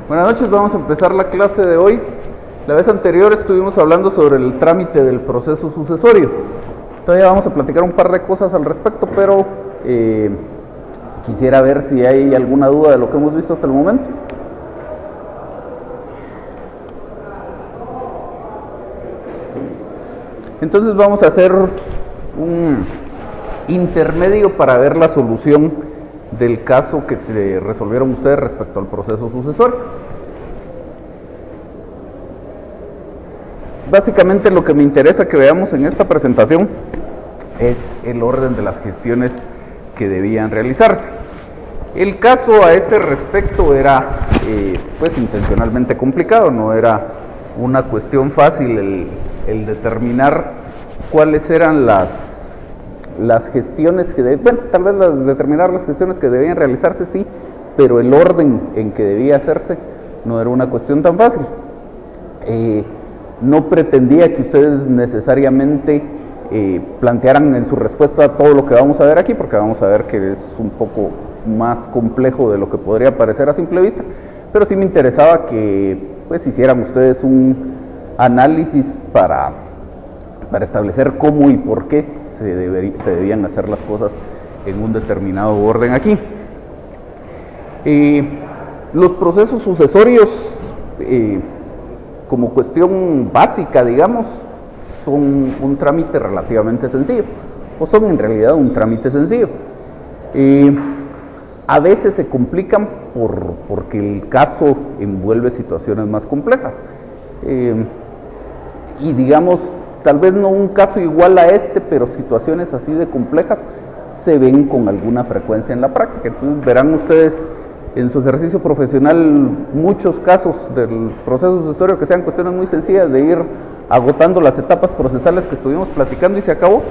Buenas noches, vamos a empezar la clase de hoy. La vez anterior estuvimos hablando sobre el trámite del proceso sucesorio. Todavía vamos a platicar un par de cosas al respecto, pero quisiera ver si hay alguna duda de lo que hemos visto hasta el momento. Entonces vamos a hacer un intermedio para ver la solución del caso que resolvieron ustedes respecto al proceso sucesorio. Básicamente lo que me interesa que veamos en esta presentación es el orden de las gestiones que debían realizarse. El caso a este respecto era pues intencionalmente complicado, no era una cuestión fácil el determinar cuáles eran las gestiones que tal vez determinar las gestiones que debían realizarse, sí, pero el orden en que debía hacerse no era una cuestión tan fácil. No pretendía que ustedes necesariamente plantearan en su respuesta todo lo que vamos a ver aquí, porque vamos a ver que es un poco más complejo de lo que podría parecer a simple vista, pero sí me interesaba que pues hicieran ustedes un análisis para establecer cómo y por qué se debían hacer las cosas en un determinado orden aquí. Los procesos sucesorios, como cuestión básica, digamos, son un trámite relativamente sencillo, o son en realidad un trámite sencillo. A veces se complican porque el caso envuelve situaciones más complejas. Y digamos, tal vez no un caso igual a este, pero situaciones así de complejas se ven con alguna frecuencia en la práctica. Entonces verán ustedes en su ejercicio profesional muchos casos del proceso sucesorio que sean cuestiones muy sencillas de ir agotando las etapas procesales que estuvimos platicando y se acabó,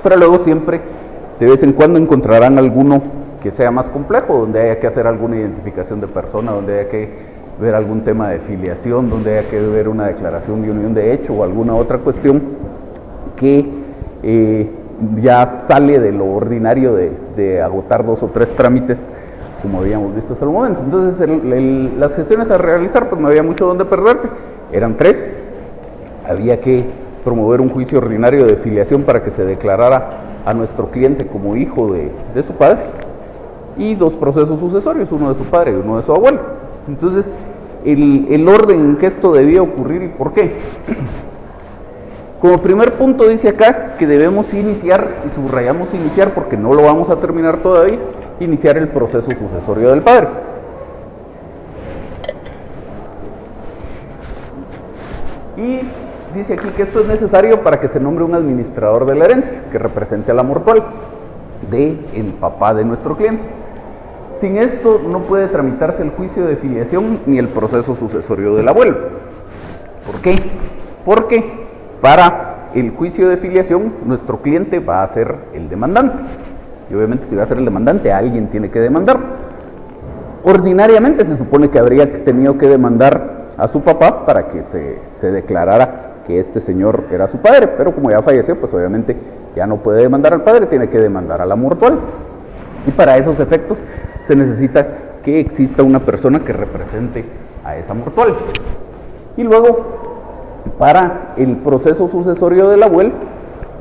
pero luego siempre de vez en cuando encontrarán alguno que sea más complejo, donde haya que hacer alguna identificación de persona, donde haya que ver algún tema de filiación, donde haya que ver una declaración de unión de hecho o alguna otra cuestión que ya sale de lo ordinario de agotar 2 o 3 trámites como habíamos visto hasta el momento. Entonces las gestiones a realizar pues no había mucho donde perderse, eran 3. Había que promover un juicio ordinario de filiación para que se declarara a nuestro cliente como hijo de su padre, y 2 procesos sucesorios, uno de su padre y uno de su abuelo. Entonces el orden en que esto debía ocurrir y por qué. Como primer punto dice acá que debemos iniciar, y subrayamos iniciar porque no lo vamos a terminar todavía, iniciar el proceso sucesorio del padre. Y dice aquí que esto es necesario para que se nombre un administrador de la herencia que represente a la mortual del papá de nuestro cliente. Sin esto no puede tramitarse el juicio de filiación ni el proceso sucesorio del abuelo. ¿Por qué? Porque para el juicio de filiación nuestro cliente va a ser el demandante. Y obviamente si va a ser el demandante, alguien tiene que demandar. Ordinariamente se supone que habría tenido que demandar a su papá para que se declarara que este señor era su padre, pero como ya falleció, pues obviamente ya no puede demandar al padre, tiene que demandar a la mortual. Y para esos efectos se necesita que exista una persona que represente a esa mortual. Y luego, para el proceso sucesorio del abuelo,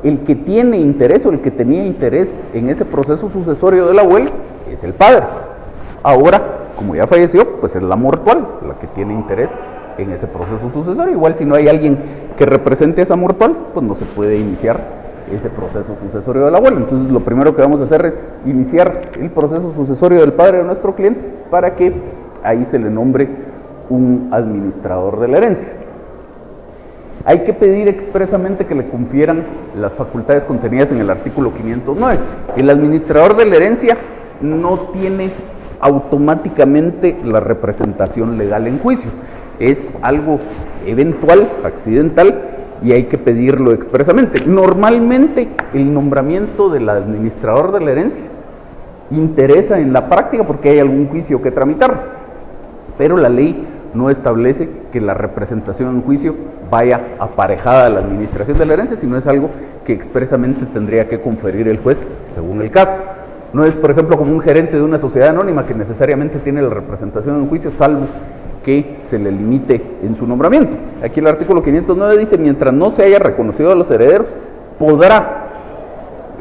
el que tiene interés o el que tenía interés en ese proceso sucesorio del abuelo es el padre. Ahora, como ya falleció, pues es la mortual la que tiene interés en ese proceso sucesorio. Igual si no hay alguien que represente a esa mortual, pues no se puede iniciar ese proceso sucesorio del abuelo. Entonces lo primero que vamos a hacer es iniciar el proceso sucesorio del padre de nuestro cliente para que ahí se le nombre un administrador de la herencia. Hay que pedir expresamente que le confieran las facultades contenidas en el artículo 509. El administrador de la herencia no tiene automáticamente la representación legal en juicio. Es algo eventual, accidental, y hay que pedirlo expresamente. Normalmente el nombramiento del administrador de la herencia interesa en la práctica porque hay algún juicio que tramitar, pero la ley no establece que la representación en juicio vaya aparejada a la administración de la herencia, sino es algo que expresamente tendría que conferir el juez según el caso. No es, por ejemplo, como un gerente de una sociedad anónima que necesariamente tiene la representación en juicio, salvo que se le limite en su nombramiento. Aquí el artículo 509 dice, mientras no se haya reconocido a los herederos, podrá,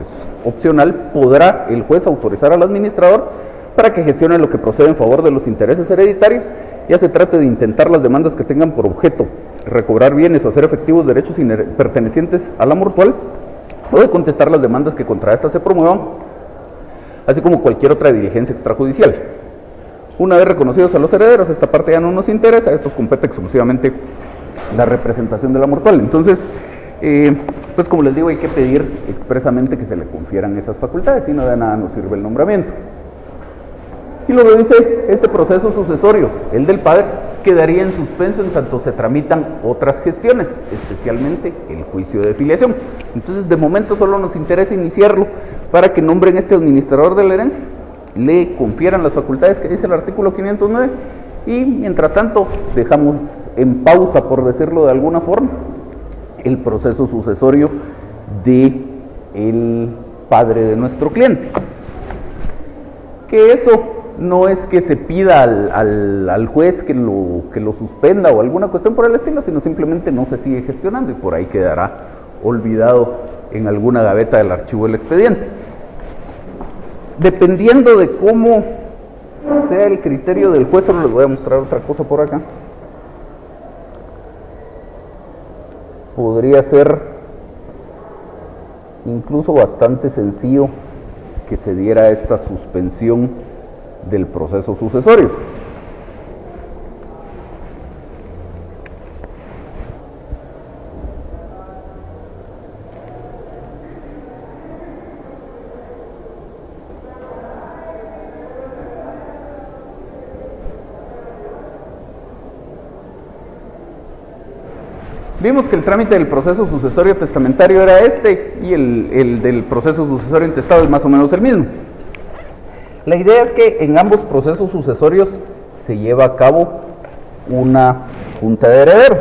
es opcional, podrá el juez autorizar al administrador para que gestione lo que procede en favor de los intereses hereditarios, ya se trate de intentar las demandas que tengan por objeto recobrar bienes o hacer efectivos derechos pertenecientes a la mortual, o de contestar las demandas que contra esta se promuevan, así como cualquier otra diligencia extrajudicial. Una vez reconocidos a los herederos, esta parte ya no nos interesa, a estos compete exclusivamente la representación de la mortual. Entonces, pues como les digo, hay que pedir expresamente que se le confieran esas facultades, si no de nada nos sirve el nombramiento. Y luego dice, este proceso sucesorio, el del padre, quedaría en suspenso en tanto se tramitan otras gestiones, especialmente el juicio de filiación. Entonces, de momento solo nos interesa iniciarlo para que nombren este administrador de la herencia, le confieran las facultades que dice el artículo 509, y mientras tanto dejamos en pausa, por decirlo de alguna forma, el proceso sucesorio de el padre de nuestro cliente. Que eso no es que se pida al juez que lo suspenda o alguna cuestión por el estilo, sino simplemente no se sigue gestionando y por ahí quedará olvidado en alguna gaveta del archivo del expediente. Dependiendo de cómo sea el criterio del juez, solo les voy a mostrar otra cosa por acá. Podría ser incluso bastante sencillo que se diera esta suspensión del proceso sucesorio. Vimos que el trámite del proceso sucesorio testamentario era este y el del proceso sucesorio intestado es más o menos el mismo. La idea es que en ambos procesos sucesorios se lleva a cabo una junta de herederos.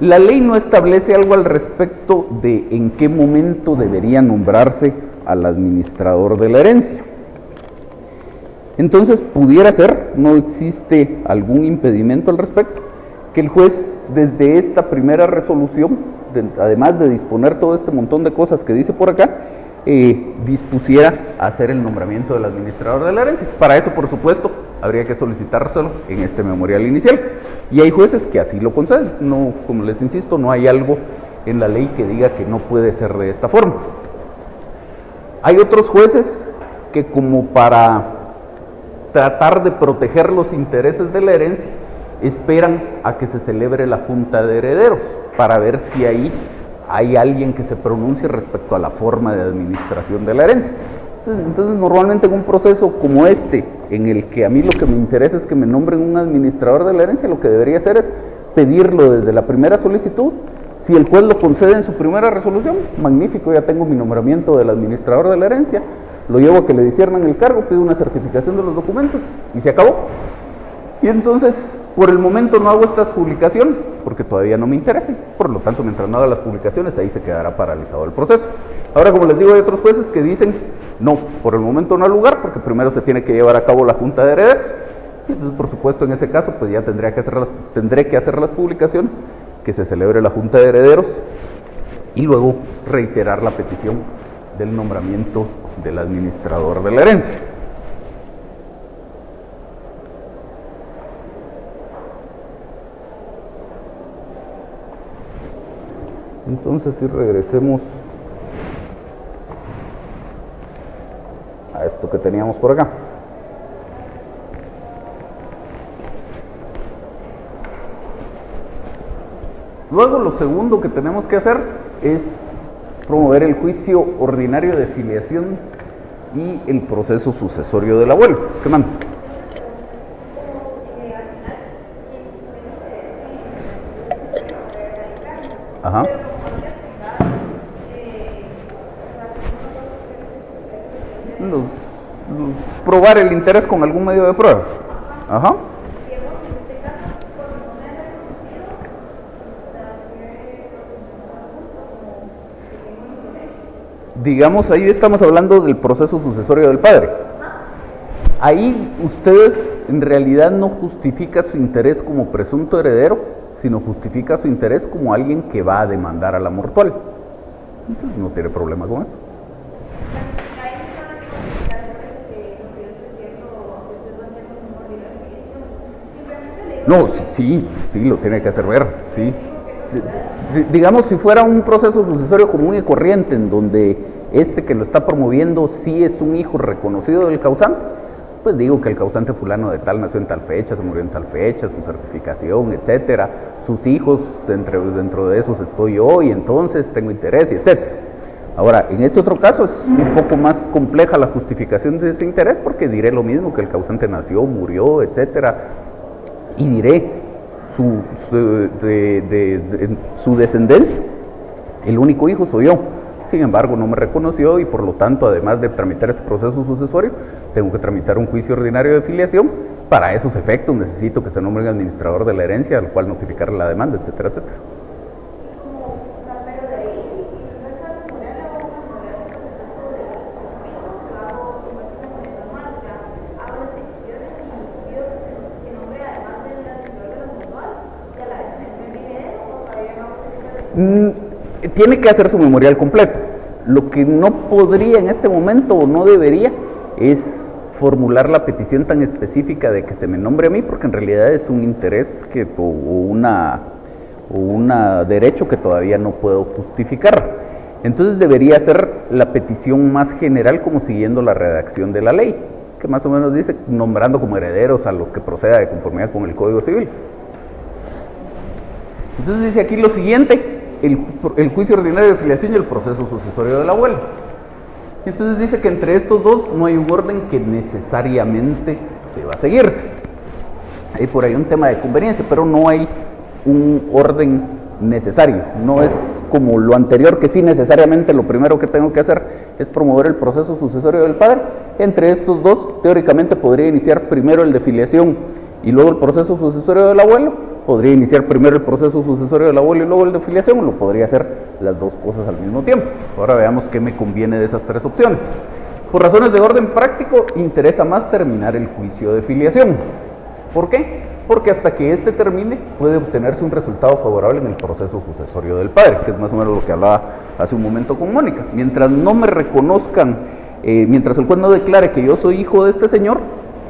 La ley no establece algo al respecto de en qué momento debería nombrarse al administrador de la herencia. Entonces, pudiera ser, no existe algún impedimento al respecto, que el juez desde esta primera resolución, además de disponer todo este montón de cosas que dice por acá, dispusiera a hacer el nombramiento del administrador de la herencia. Para eso, por supuesto, habría que solicitárselo en este memorial inicial. Y hay jueces que así lo conceden. No, como les insisto, no hay algo en la ley que diga que no puede ser de esta forma. Hay otros jueces que, como para tratar de proteger los intereses de la herencia, esperan a que se celebre la junta de herederos para ver si ahí hay alguien que se pronuncie respecto a la forma de administración de la herencia. Entonces, normalmente en un proceso como este, en el que a mí lo que me interesa es que me nombren un administrador de la herencia, lo que debería hacer es pedirlo desde la primera solicitud. Si el juez lo concede en su primera resolución, magnífico, ya tengo mi nombramiento del administrador de la herencia, lo llevo a que le disciernan el cargo, pido una certificación de los documentos y se acabó. Y entonces, por el momento no hago estas publicaciones porque todavía no me interesan, por lo tanto, mientras no haga las publicaciones, ahí se quedará paralizado el proceso. Ahora, como les digo, hay otros jueces que dicen, no, por el momento no hay lugar, porque primero se tiene que llevar a cabo la junta de herederos, y entonces, por supuesto, en ese caso, pues ya tendré que hacer las publicaciones, que se celebre la junta de herederos, y luego reiterar la petición del nombramiento del administrador de la herencia. Entonces, si regresemos a esto que teníamos por acá. Luego, lo segundo que tenemos que hacer es promover el juicio ordinario de filiación y el proceso sucesorio del abuelo. ¿Qué manda? Ajá. Probar el interés con algún medio de prueba. Ajá. Digamos, ahí estamos hablando del proceso sucesorio del padre. Ahí usted en realidad no justifica su interés como presunto heredero, sino justifica su interés como alguien que va a demandar a la mortual. Entonces no tiene problema con eso. No, sí, lo tiene que hacer ver, sí. Digamos, si fuera un proceso sucesorio común y corriente, en donde este que lo está promoviendo sí es un hijo reconocido del causante, pues digo que el causante fulano de tal nació en tal fecha, se murió en tal fecha, su certificación, etcétera, sus hijos, dentro de esos estoy yo y entonces tengo interés, etcétera. Ahora, en este otro caso es un poco más compleja la justificación de ese interés, porque diré lo mismo, que el causante nació, murió, etcétera, y diré su descendencia, el único hijo soy yo. Sin embargo, no me reconoció y por lo tanto, además de tramitar ese proceso sucesorio, tengo que tramitar un juicio ordinario de filiación. Para esos efectos necesito que se nombre un administrador de la herencia, al cual notificarle la demanda, etcétera, etcétera. Tiene que hacer su memorial completo. Lo que no podría en este momento o no debería es formular la petición tan específica de que se me nombre a mí, porque en realidad es un interés o un derecho que todavía no puedo justificar. Entonces debería ser la petición más general, como siguiendo la redacción de la ley, que más o menos dice nombrando como herederos a los que proceda de conformidad con el Código Civil. Entonces dice aquí lo siguiente: el juicio ordinario de filiación y el proceso sucesorio del abuelo. Entonces dice que entre estos dos no hay un orden que necesariamente deba seguirse. Hay por ahí un tema de conveniencia, pero no hay un orden necesario. No es como lo anterior, que sí necesariamente lo primero que tengo que hacer es promover el proceso sucesorio del padre. Entre estos dos, teóricamente podría iniciar primero el de filiación y luego el proceso sucesorio del abuelo. Podría iniciar primero el proceso sucesorio del abuelo y luego el de filiación, o lo podría hacer las dos cosas al mismo tiempo. Ahora veamos qué me conviene de esas tres opciones. Por razones de orden práctico, interesa más terminar el juicio de filiación. ¿Por qué? Porque hasta que este termine puede obtenerse un resultado favorable en el proceso sucesorio del padre, que es más o menos lo que hablaba hace un momento con Mónica. Mientras no me reconozcan, mientras el juez no declare que yo soy hijo de este señor,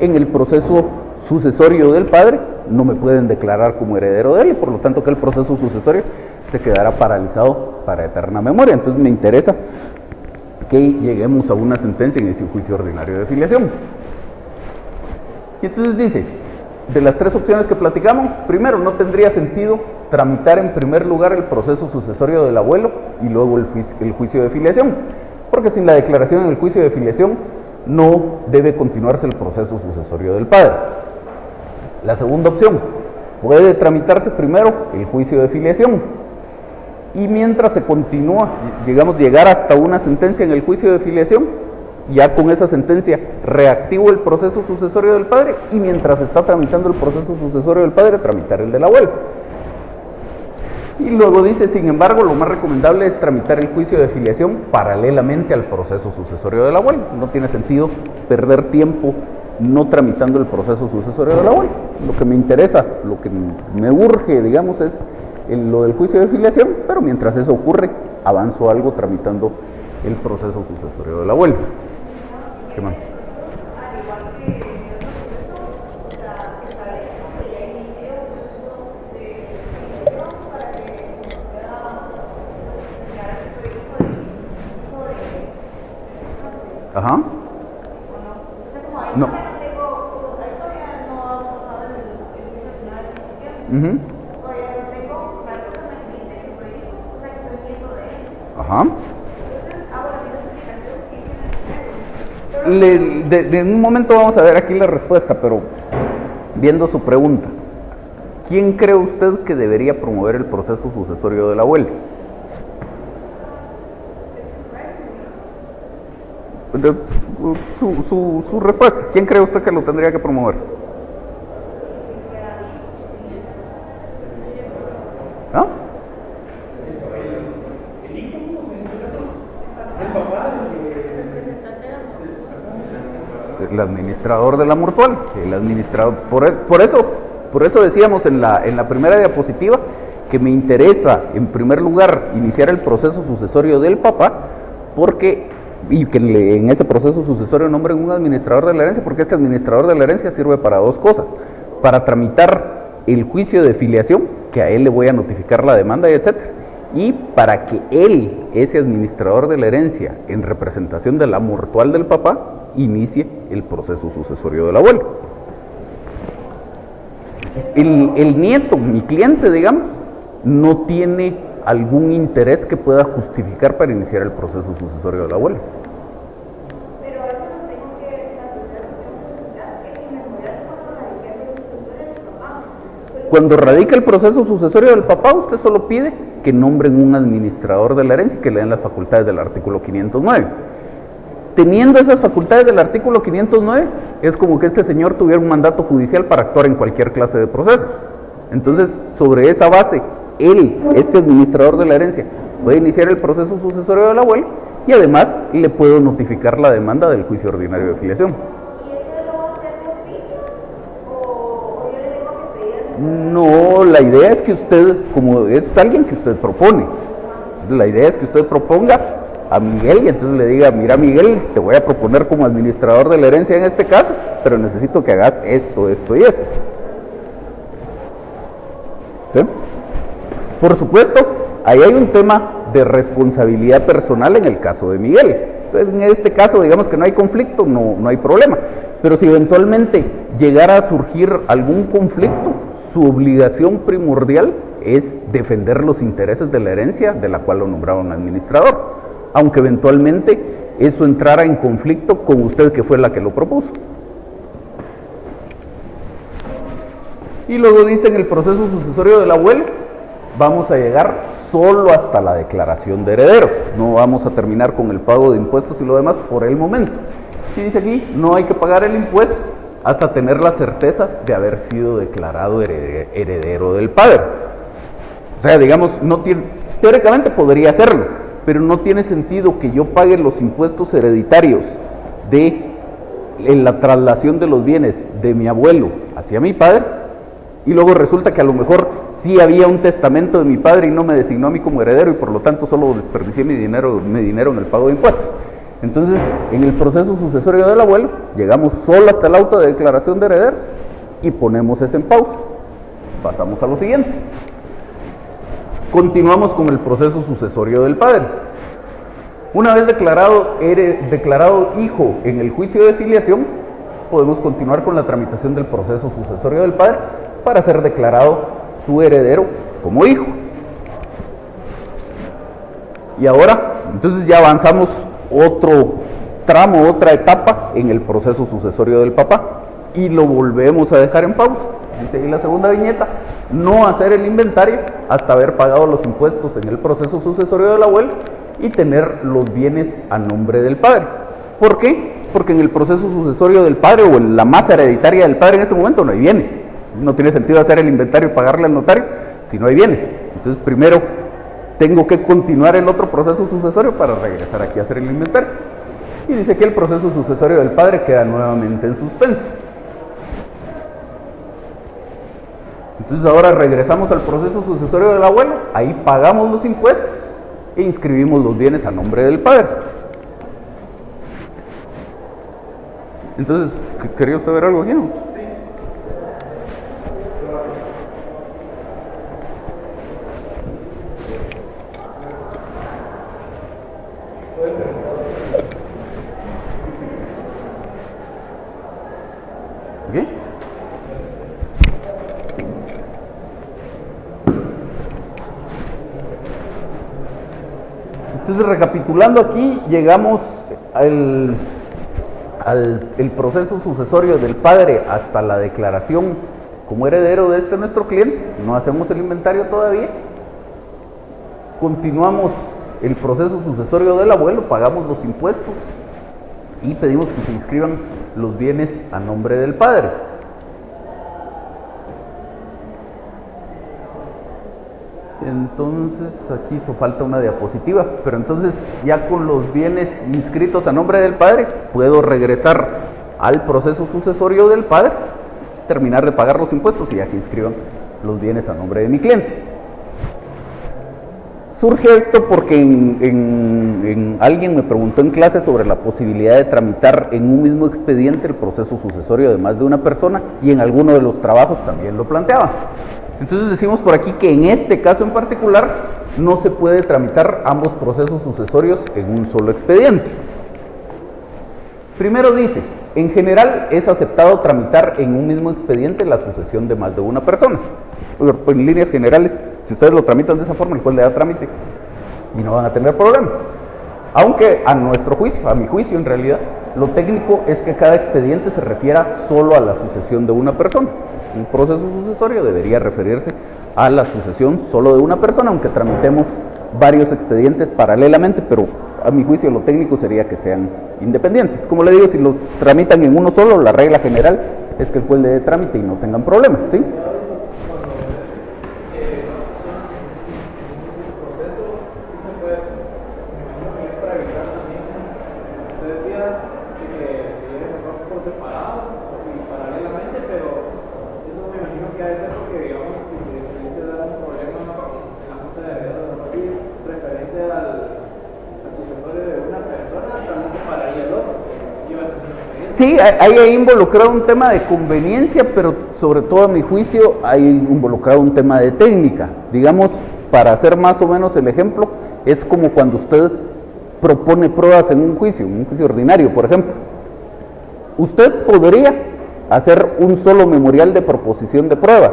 en el proceso sucesorio del padre no me pueden declarar como heredero de él, y por lo tanto que el proceso sucesorio se quedará paralizado para eterna memoria. Entonces me interesa que lleguemos a una sentencia en ese juicio ordinario de filiación. Y entonces dice, de las tres opciones que platicamos, primero, no tendría sentido tramitar en primer lugar el proceso sucesorio del abuelo y luego el juicio de filiación, porque sin la declaración en el juicio de filiación no debe continuarse el proceso sucesorio del padre. La segunda opción, puede tramitarse primero el juicio de filiación y mientras se continúa, llegar hasta una sentencia en el juicio de filiación, ya con esa sentencia reactivo el proceso sucesorio del padre, y mientras está tramitando el proceso sucesorio del padre, tramitar el del abuelo. Y luego dice, sin embargo, lo más recomendable es tramitar el juicio de filiación paralelamente al proceso sucesorio del abuelo. No tiene sentido perder tiempo no tramitando el proceso sucesorio del abuelo. Lo que me interesa, lo que me urge, digamos, es lo del juicio de filiación, pero mientras eso ocurre, avanzo algo tramitando el proceso sucesorio del abuelo. ¿Qué más? Ajá. No. Ajá. En un momento vamos a ver aquí la respuesta, pero viendo su pregunta, ¿quién cree usted que debería promover el proceso sucesorio del abuelo? Su respuesta, ¿quién cree usted que lo tendría que promover? ¿Ah? el administrador de la mutual. El administrador, por eso decíamos en la primera diapositiva que me interesa, en primer lugar, iniciar el proceso sucesorio del papá, y que en ese proceso sucesorio nombren un administrador de la herencia, porque este administrador de la herencia sirve para dos cosas: para tramitar el juicio de filiación, que a él le voy a notificar la demanda y etcétera, y para que él, ese administrador de la herencia, en representación de la mortual del papá, inicie el proceso sucesorio del abuelo. El nieto, mi cliente, digamos, no tiene algún interés que pueda justificar para iniciar el proceso sucesorio del abuelo. Pero eso no tengo que Cuando radica el proceso sucesorio del papá, usted solo pide que nombren un administrador de la herencia y que le den las facultades del artículo 509. Teniendo esas facultades del artículo 509, es como que este señor tuviera un mandato judicial para actuar en cualquier clase de procesos. Entonces, sobre esa base, este administrador de la herencia, puede iniciar el proceso sucesorio del abuelo y además le puedo notificar la demanda del juicio ordinario de filiación. ¿Y eso lo va a hacer de oficio? ¿O yo le tengo que pedir? No, la idea es que usted, como es alguien que usted propone, la idea es que usted proponga a Miguel y entonces le diga: mira, Miguel, te voy a proponer como administrador de la herencia en este caso, pero necesito que hagas esto, esto y esto. ¿Sí? Por supuesto, ahí hay un tema de responsabilidad personal en el caso de Miguel. Entonces, en este caso, digamos que no hay conflicto, no hay problema. Pero si eventualmente llegara a surgir algún conflicto, su obligación primordial es defender los intereses de la herencia de la cual lo nombraron administrador, aunque eventualmente eso entrara en conflicto con usted, que fue la que lo propuso. Y luego dice: en el proceso sucesorio del abuelo vamos a llegar solo hasta la declaración de herederos, no vamos a terminar con el pago de impuestos y lo demás por el momento. Y dice aquí: no hay que pagar el impuesto hasta tener la certeza de haber sido declarado heredero del padre. O sea, digamos, teóricamente podría hacerlo, pero no tiene sentido que yo pague los impuestos hereditarios en la traslación de los bienes de mi abuelo hacia mi padre, y luego resulta que a lo mejor sí había un testamento de mi padre y no me designó a mí como heredero, y por lo tanto solo desperdicié mi dinero en el pago de impuestos. Entonces, en el proceso sucesorio del abuelo, llegamos solo hasta el auto de declaración de herederos y ponemos ese en pausa. Pasamos a lo siguiente. Continuamos con el proceso sucesorio del padre. Una vez declarado hijo en el juicio de filiación, podemos continuar con la tramitación del proceso sucesorio del padre para ser declarado su heredero como hijo. Y ahora, entonces ya avanzamos otro tramo, otra etapa en el proceso sucesorio del papá, y lo volvemos a dejar en pausa. Dice ahí la segunda viñeta: no hacer el inventario hasta haber pagado los impuestos en el proceso sucesorio del abuelo y tener los bienes a nombre del padre. ¿Por qué? Porque en el proceso sucesorio del padre, o en la masa hereditaria del padre en este momento, no hay bienes. No tiene sentido hacer el inventario y pagarle al notario si no hay bienes. Entonces primero tengo que continuar el otro proceso sucesorio para regresar aquí a hacer el inventario. Y dice que el proceso sucesorio del padre queda nuevamente en suspenso. Entonces ahora regresamos al proceso sucesorio del abuelo, ahí pagamos los impuestos e inscribimos los bienes a nombre del padre. Entonces, ¿quería usted ver algo aquí, no? ¿Qué? Entonces, recapitulando aquí, llegamos el proceso sucesorio del padre hasta la declaración como heredero de nuestro cliente. No hacemos el inventario todavía. Continuamos el proceso sucesorio del abuelo, pagamos los impuestos y pedimos que se inscriban los bienes a nombre del padre. Entonces, aquí hizo falta una diapositiva, pero entonces ya con los bienes inscritos a nombre del padre, puedo regresar al proceso sucesorio del padre, terminar de pagar los impuestos y ya que inscriban los bienes a nombre de mi cliente. Surge esto porque alguien me preguntó en clase sobre la posibilidad de tramitar en un mismo expediente el proceso sucesorio de más de una persona, y en alguno de los trabajos también lo planteaba. Entonces decimos por aquí que en este caso en particular no se puede tramitar ambos procesos sucesorios en un solo expediente. Primero dice, en general es aceptado tramitar en un mismo expediente la sucesión de más de una persona. En líneas generales, si ustedes lo tramitan de esa forma, el juez le da trámite y no van a tener problemas. Aunque a nuestro juicio, a mi juicio en realidad, lo técnico es que cada expediente se refiera solo a la sucesión de una persona. Un proceso sucesorio debería referirse a la sucesión solo de una persona, aunque tramitemos varios expedientes paralelamente, pero a mi juicio lo técnico sería que sean independientes. Como le digo, si los tramitan en uno solo, la regla general es que el juez le dé trámite y no tengan problemas, ¿sí? Sí, hay ahí involucrado un tema de conveniencia, pero sobre todo a mi juicio hay involucrado un tema de técnica. Digamos, para hacer más o menos el ejemplo, es como cuando usted propone pruebas en un juicio ordinario, por ejemplo. Usted podría hacer un solo memorial de proposición de pruebas,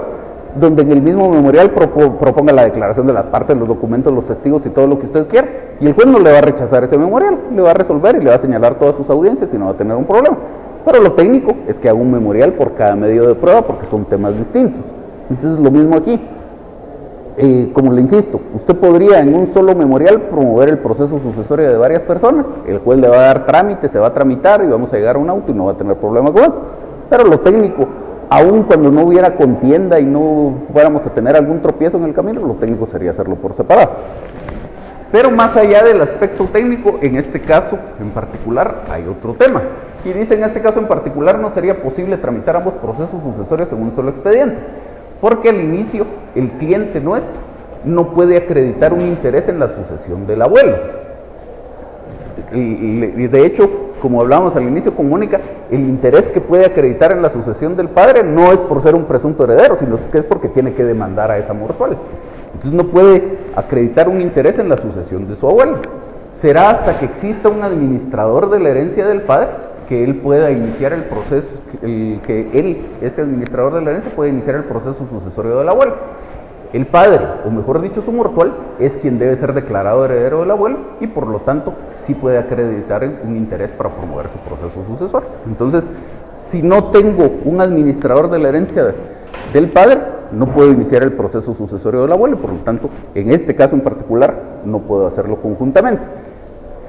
donde en el mismo memorial proponga la declaración de las partes, los documentos, los testigos y todo lo que usted quiera, y el juez no le va a rechazar ese memorial, le va a resolver y le va a señalar todas sus audiencias y no va a tener un problema. Pero lo técnico es que haga un memorial por cada medio de prueba porque son temas distintos. Entonces lo mismo aquí. Como le insisto, usted podría en un solo memorial promover el proceso sucesorio de varias personas, el juez le va a dar trámite, se va a tramitar y vamos a llegar a un auto y no va a tener problema con eso. Pero lo técnico, aun cuando no hubiera contienda y no fuéramos a tener algún tropiezo en el camino, lo técnico sería hacerlo por separado. Pero más allá del aspecto técnico, en este caso en particular hay otro tema. Y dice, en este caso en particular no sería posible tramitar ambos procesos sucesorios en un solo expediente, porque al inicio el cliente nuestro no puede acreditar un interés en la sucesión del abuelo. Y de hecho, como hablábamos al inicio con Mónica, el interés que puede acreditar en la sucesión del padre no es por ser un presunto heredero, sino que es porque tiene que demandar a esa mortual. Entonces no puede acreditar un interés en la sucesión de su abuelo. Será hasta que exista un administrador de la herencia del padre que él pueda iniciar el proceso, este administrador de la herencia puede iniciar el proceso sucesorio del abuelo. El padre, o mejor dicho su mortual, es quien debe ser declarado heredero del abuelo y por lo tanto sí puede acreditar un interés para promover su proceso sucesorio. Entonces, si no tengo un administrador de la herencia del padre, no puedo iniciar el proceso sucesorio del abuelo y por lo tanto, en este caso en particular, no puedo hacerlo conjuntamente.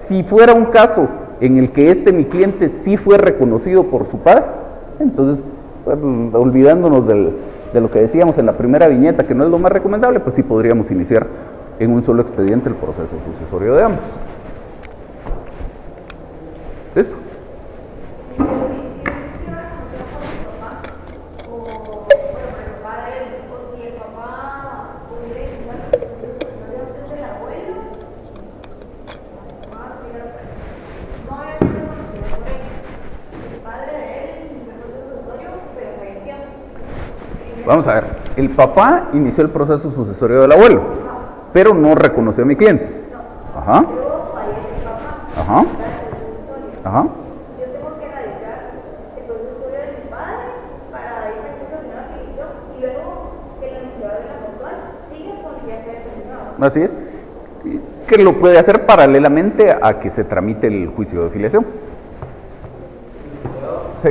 Si fuera un caso en el que mi cliente sí fue reconocido por su padre, entonces, bueno, olvidándonos de lo que decíamos en la primera viñeta, que no es lo más recomendable, pues sí podríamos iniciar en un solo expediente el proceso sucesorio de ambos. ¿Listo? Vamos a ver, el papá inició el proceso sucesorio del abuelo, pero no reconoció a mi cliente. Ajá. Ajá. Ajá. Yo tengo que realizar el proceso sucesorio de mi padre para dar esa explicación a la filiación y luego que el administrador de la mutual siga con el ya que haya terminado. Así es. Que lo puede hacer paralelamente a que se tramite el juicio de filiación. Sí.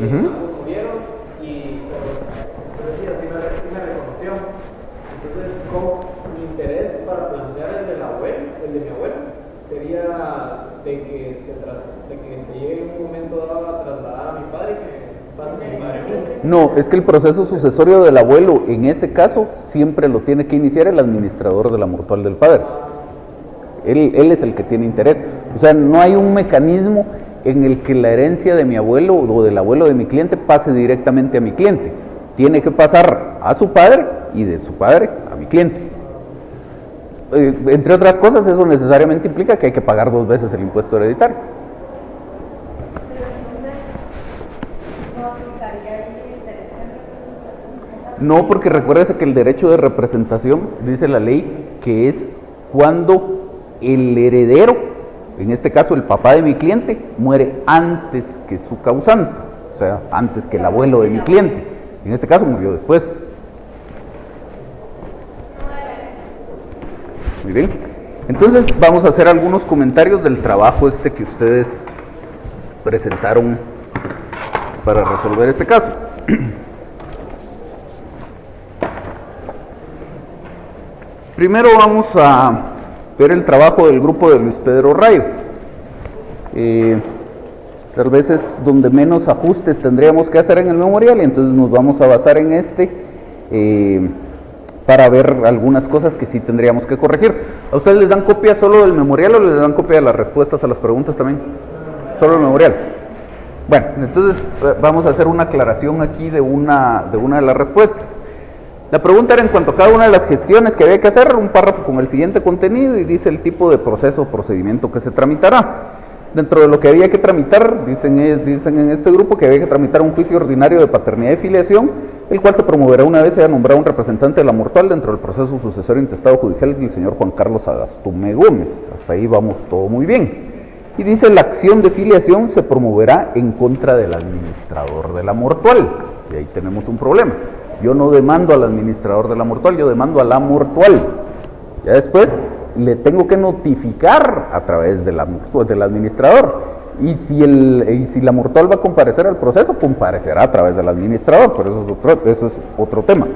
Ambos murieron y sí me reconoció. Entonces, mi interés para plantear el de mi abuelo, sería de que se llegue en un momento dado a trasladar a mi padre que pasa mi padre mío. No, es que el proceso sucesorio del abuelo, en ese caso, siempre lo tiene que iniciar el administrador de la mortual del padre. Él es el que tiene interés. O sea, no hay un mecanismo en el que la herencia de mi abuelo o del abuelo de mi cliente pase directamente a mi cliente. Tiene que pasar a su padre y de su padre a mi cliente. Entre otras cosas, eso necesariamente implica que hay que pagar 2 veces el impuesto hereditario. No, porque recuérdese que el derecho de representación, dice la ley, que es cuando el heredero, en este caso el papá de mi cliente, muere antes que su causante, o sea, antes que el abuelo de mi cliente. En este caso murió después. Muy bien. Entonces vamos a hacer algunos comentarios del trabajo que ustedes presentaron para resolver este caso. Primero vamos a ver el trabajo del grupo de Luis Pedro Rayo. Tal vez es donde menos ajustes tendríamos que hacer en el memorial, y entonces nos vamos a basar en para ver algunas cosas que sí tendríamos que corregir. ¿A ustedes les dan copia solo del memorial o les dan copia de las respuestas a las preguntas también? Solo el memorial. Bueno, entonces vamos a hacer una aclaración aquí de una de las respuestas. La pregunta era en cuanto a cada una de las gestiones que había que hacer, un párrafo con el siguiente contenido y dice el tipo de proceso o procedimiento que se tramitará. Dentro de lo que había que tramitar, dicen en este grupo que había que tramitar un juicio ordinario de paternidad y filiación, el cual se promoverá una vez se haya nombrado un representante de la mortual dentro del proceso sucesorio intestado judicial del señor Juan Carlos Agastume Gómez. Hasta ahí vamos todo muy bien. Y dice, la acción de filiación se promoverá en contra del administrador de la mortual. Y ahí tenemos un problema. Yo no demando al administrador de la mortual, yo demando a la mortual. Ya después le tengo que notificar a través del administrador. Y si la mortual va a comparecer al proceso, comparecerá a través del administrador, pero eso es otro tema.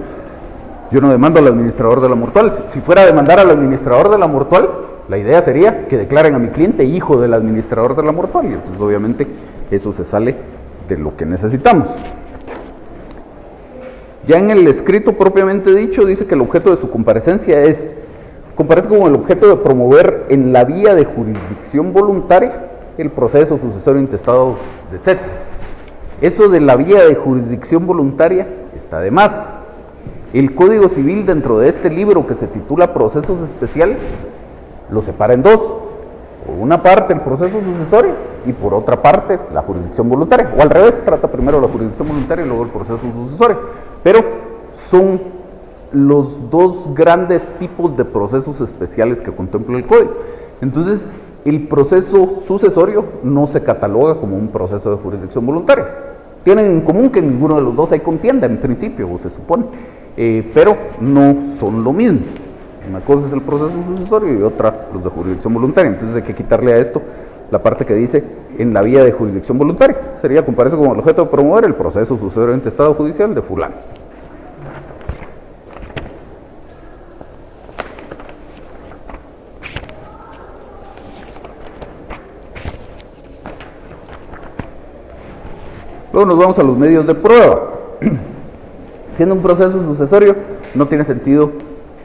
Yo no demando al administrador de la mortual. Si fuera a demandar al administrador de la mortual, la idea sería que declaren a mi cliente hijo del administrador de la mortual, y entonces obviamente eso se sale de lo que necesitamos. Ya en el escrito propiamente dicho, dice que el objeto de su comparecencia comparece con el objeto de promover en la vía de jurisdicción voluntaria el proceso sucesorio intestado, etc. Eso de la vía de jurisdicción voluntaria está de más. El Código Civil, dentro de este libro que se titula Procesos Especiales, lo separa en dos. Por una parte el proceso sucesorio y por otra parte la jurisdicción voluntaria, o al revés, trata primero la jurisdicción voluntaria y luego el proceso sucesorio, pero son los dos grandes tipos de procesos especiales que contempla el código. Entonces el proceso sucesorio no se cataloga como un proceso de jurisdicción voluntaria. Tienen en común que ninguno de los dos hay contienda en principio, o se supone, pero no son lo mismo. Una cosa es el proceso sucesorio y otra los de jurisdicción voluntaria. Entonces hay que quitarle a esto la parte que dice en la vía de jurisdicción voluntaria. Sería, comparece como el objeto de promover el proceso sucesorio intestado judicial de fulano. Luego nos vamos a los medios de prueba. Siendo un proceso sucesorio, no tiene sentido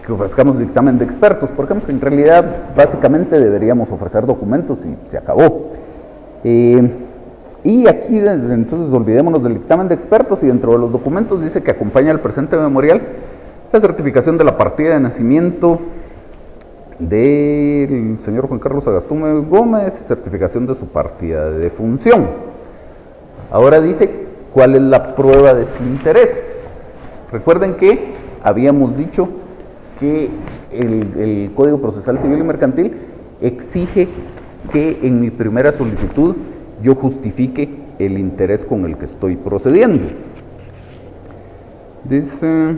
que ofrezcamos dictamen de expertos, por ejemplo. En realidad, básicamente deberíamos ofrecer documentos y se acabó. Y aquí, entonces, olvidémonos del dictamen de expertos, y dentro de los documentos dice que acompaña al presente memorial la certificación de la partida de nacimiento del señor Juan Carlos Agastume Gómez, certificación de su partida de defunción. Ahora dice cuál es la prueba de su interés. Recuerden que habíamos dicho que el Código Procesal Civil y Mercantil exige que en mi primera solicitud yo justifique el interés con el que estoy procediendo. Dice...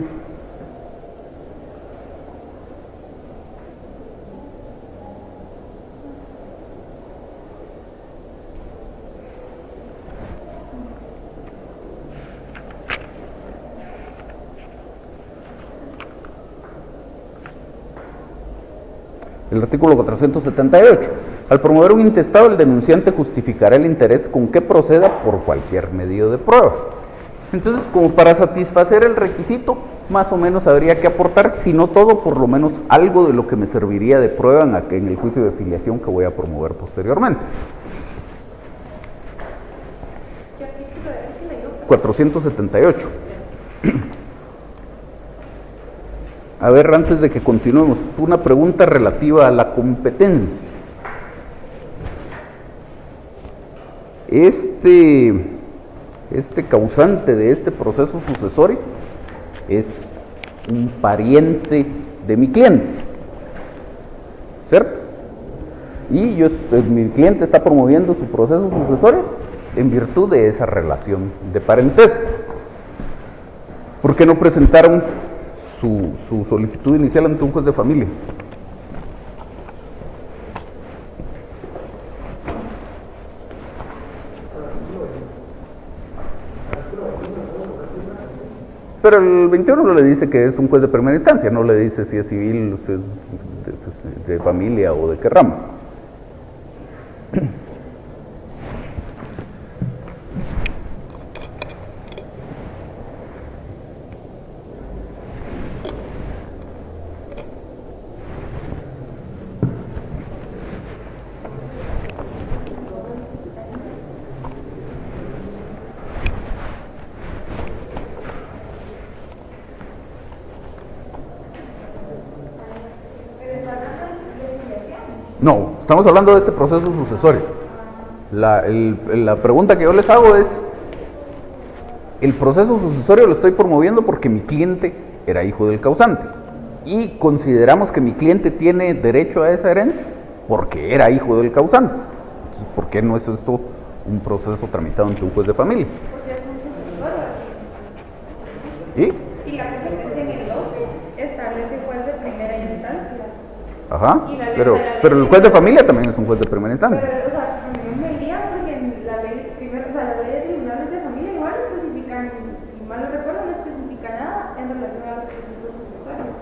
El artículo 478. Al promover un intestado, el denunciante justificará el interés con que proceda por cualquier medio de prueba. Entonces, como para satisfacer el requisito, más o menos habría que aportar, si no todo, por lo menos algo de lo que me serviría de prueba en el juicio de filiación que voy a promover posteriormente. 478. A ver, antes de que continuemos, una pregunta relativa a la competencia. Este causante de este proceso sucesorio es un pariente de mi cliente, ¿cierto? Y mi cliente está promoviendo su proceso sucesorio en virtud de esa relación de parentesco. ¿Por qué no presentaron su solicitud inicial ante un juez de familia? Pero el 21 no le dice que es un juez de primera instancia, no le dice si es civil, si es de familia o de qué rama. No, estamos hablando de este proceso sucesorio. La pregunta que yo les hago es, el proceso sucesorio lo estoy promoviendo porque mi cliente era hijo del causante y consideramos que mi cliente tiene derecho a esa herencia porque era hijo del causante. Entonces, ¿por qué no es esto un proceso tramitado ante un juez de familia? Porque es un sucesorio. ¿Y? Y la competencia en el 12 establece juez de primera instancia. Ajá, Y la ley- pero la ley- el juez de familia también es un juez de primera instancia. Pero, o sea, también me iría porque en la ley, primero, o sea, las leyes tribunales de familia igual especifican, si mal no recuerdo, no especifica nada en relación a los procesos sucesorios.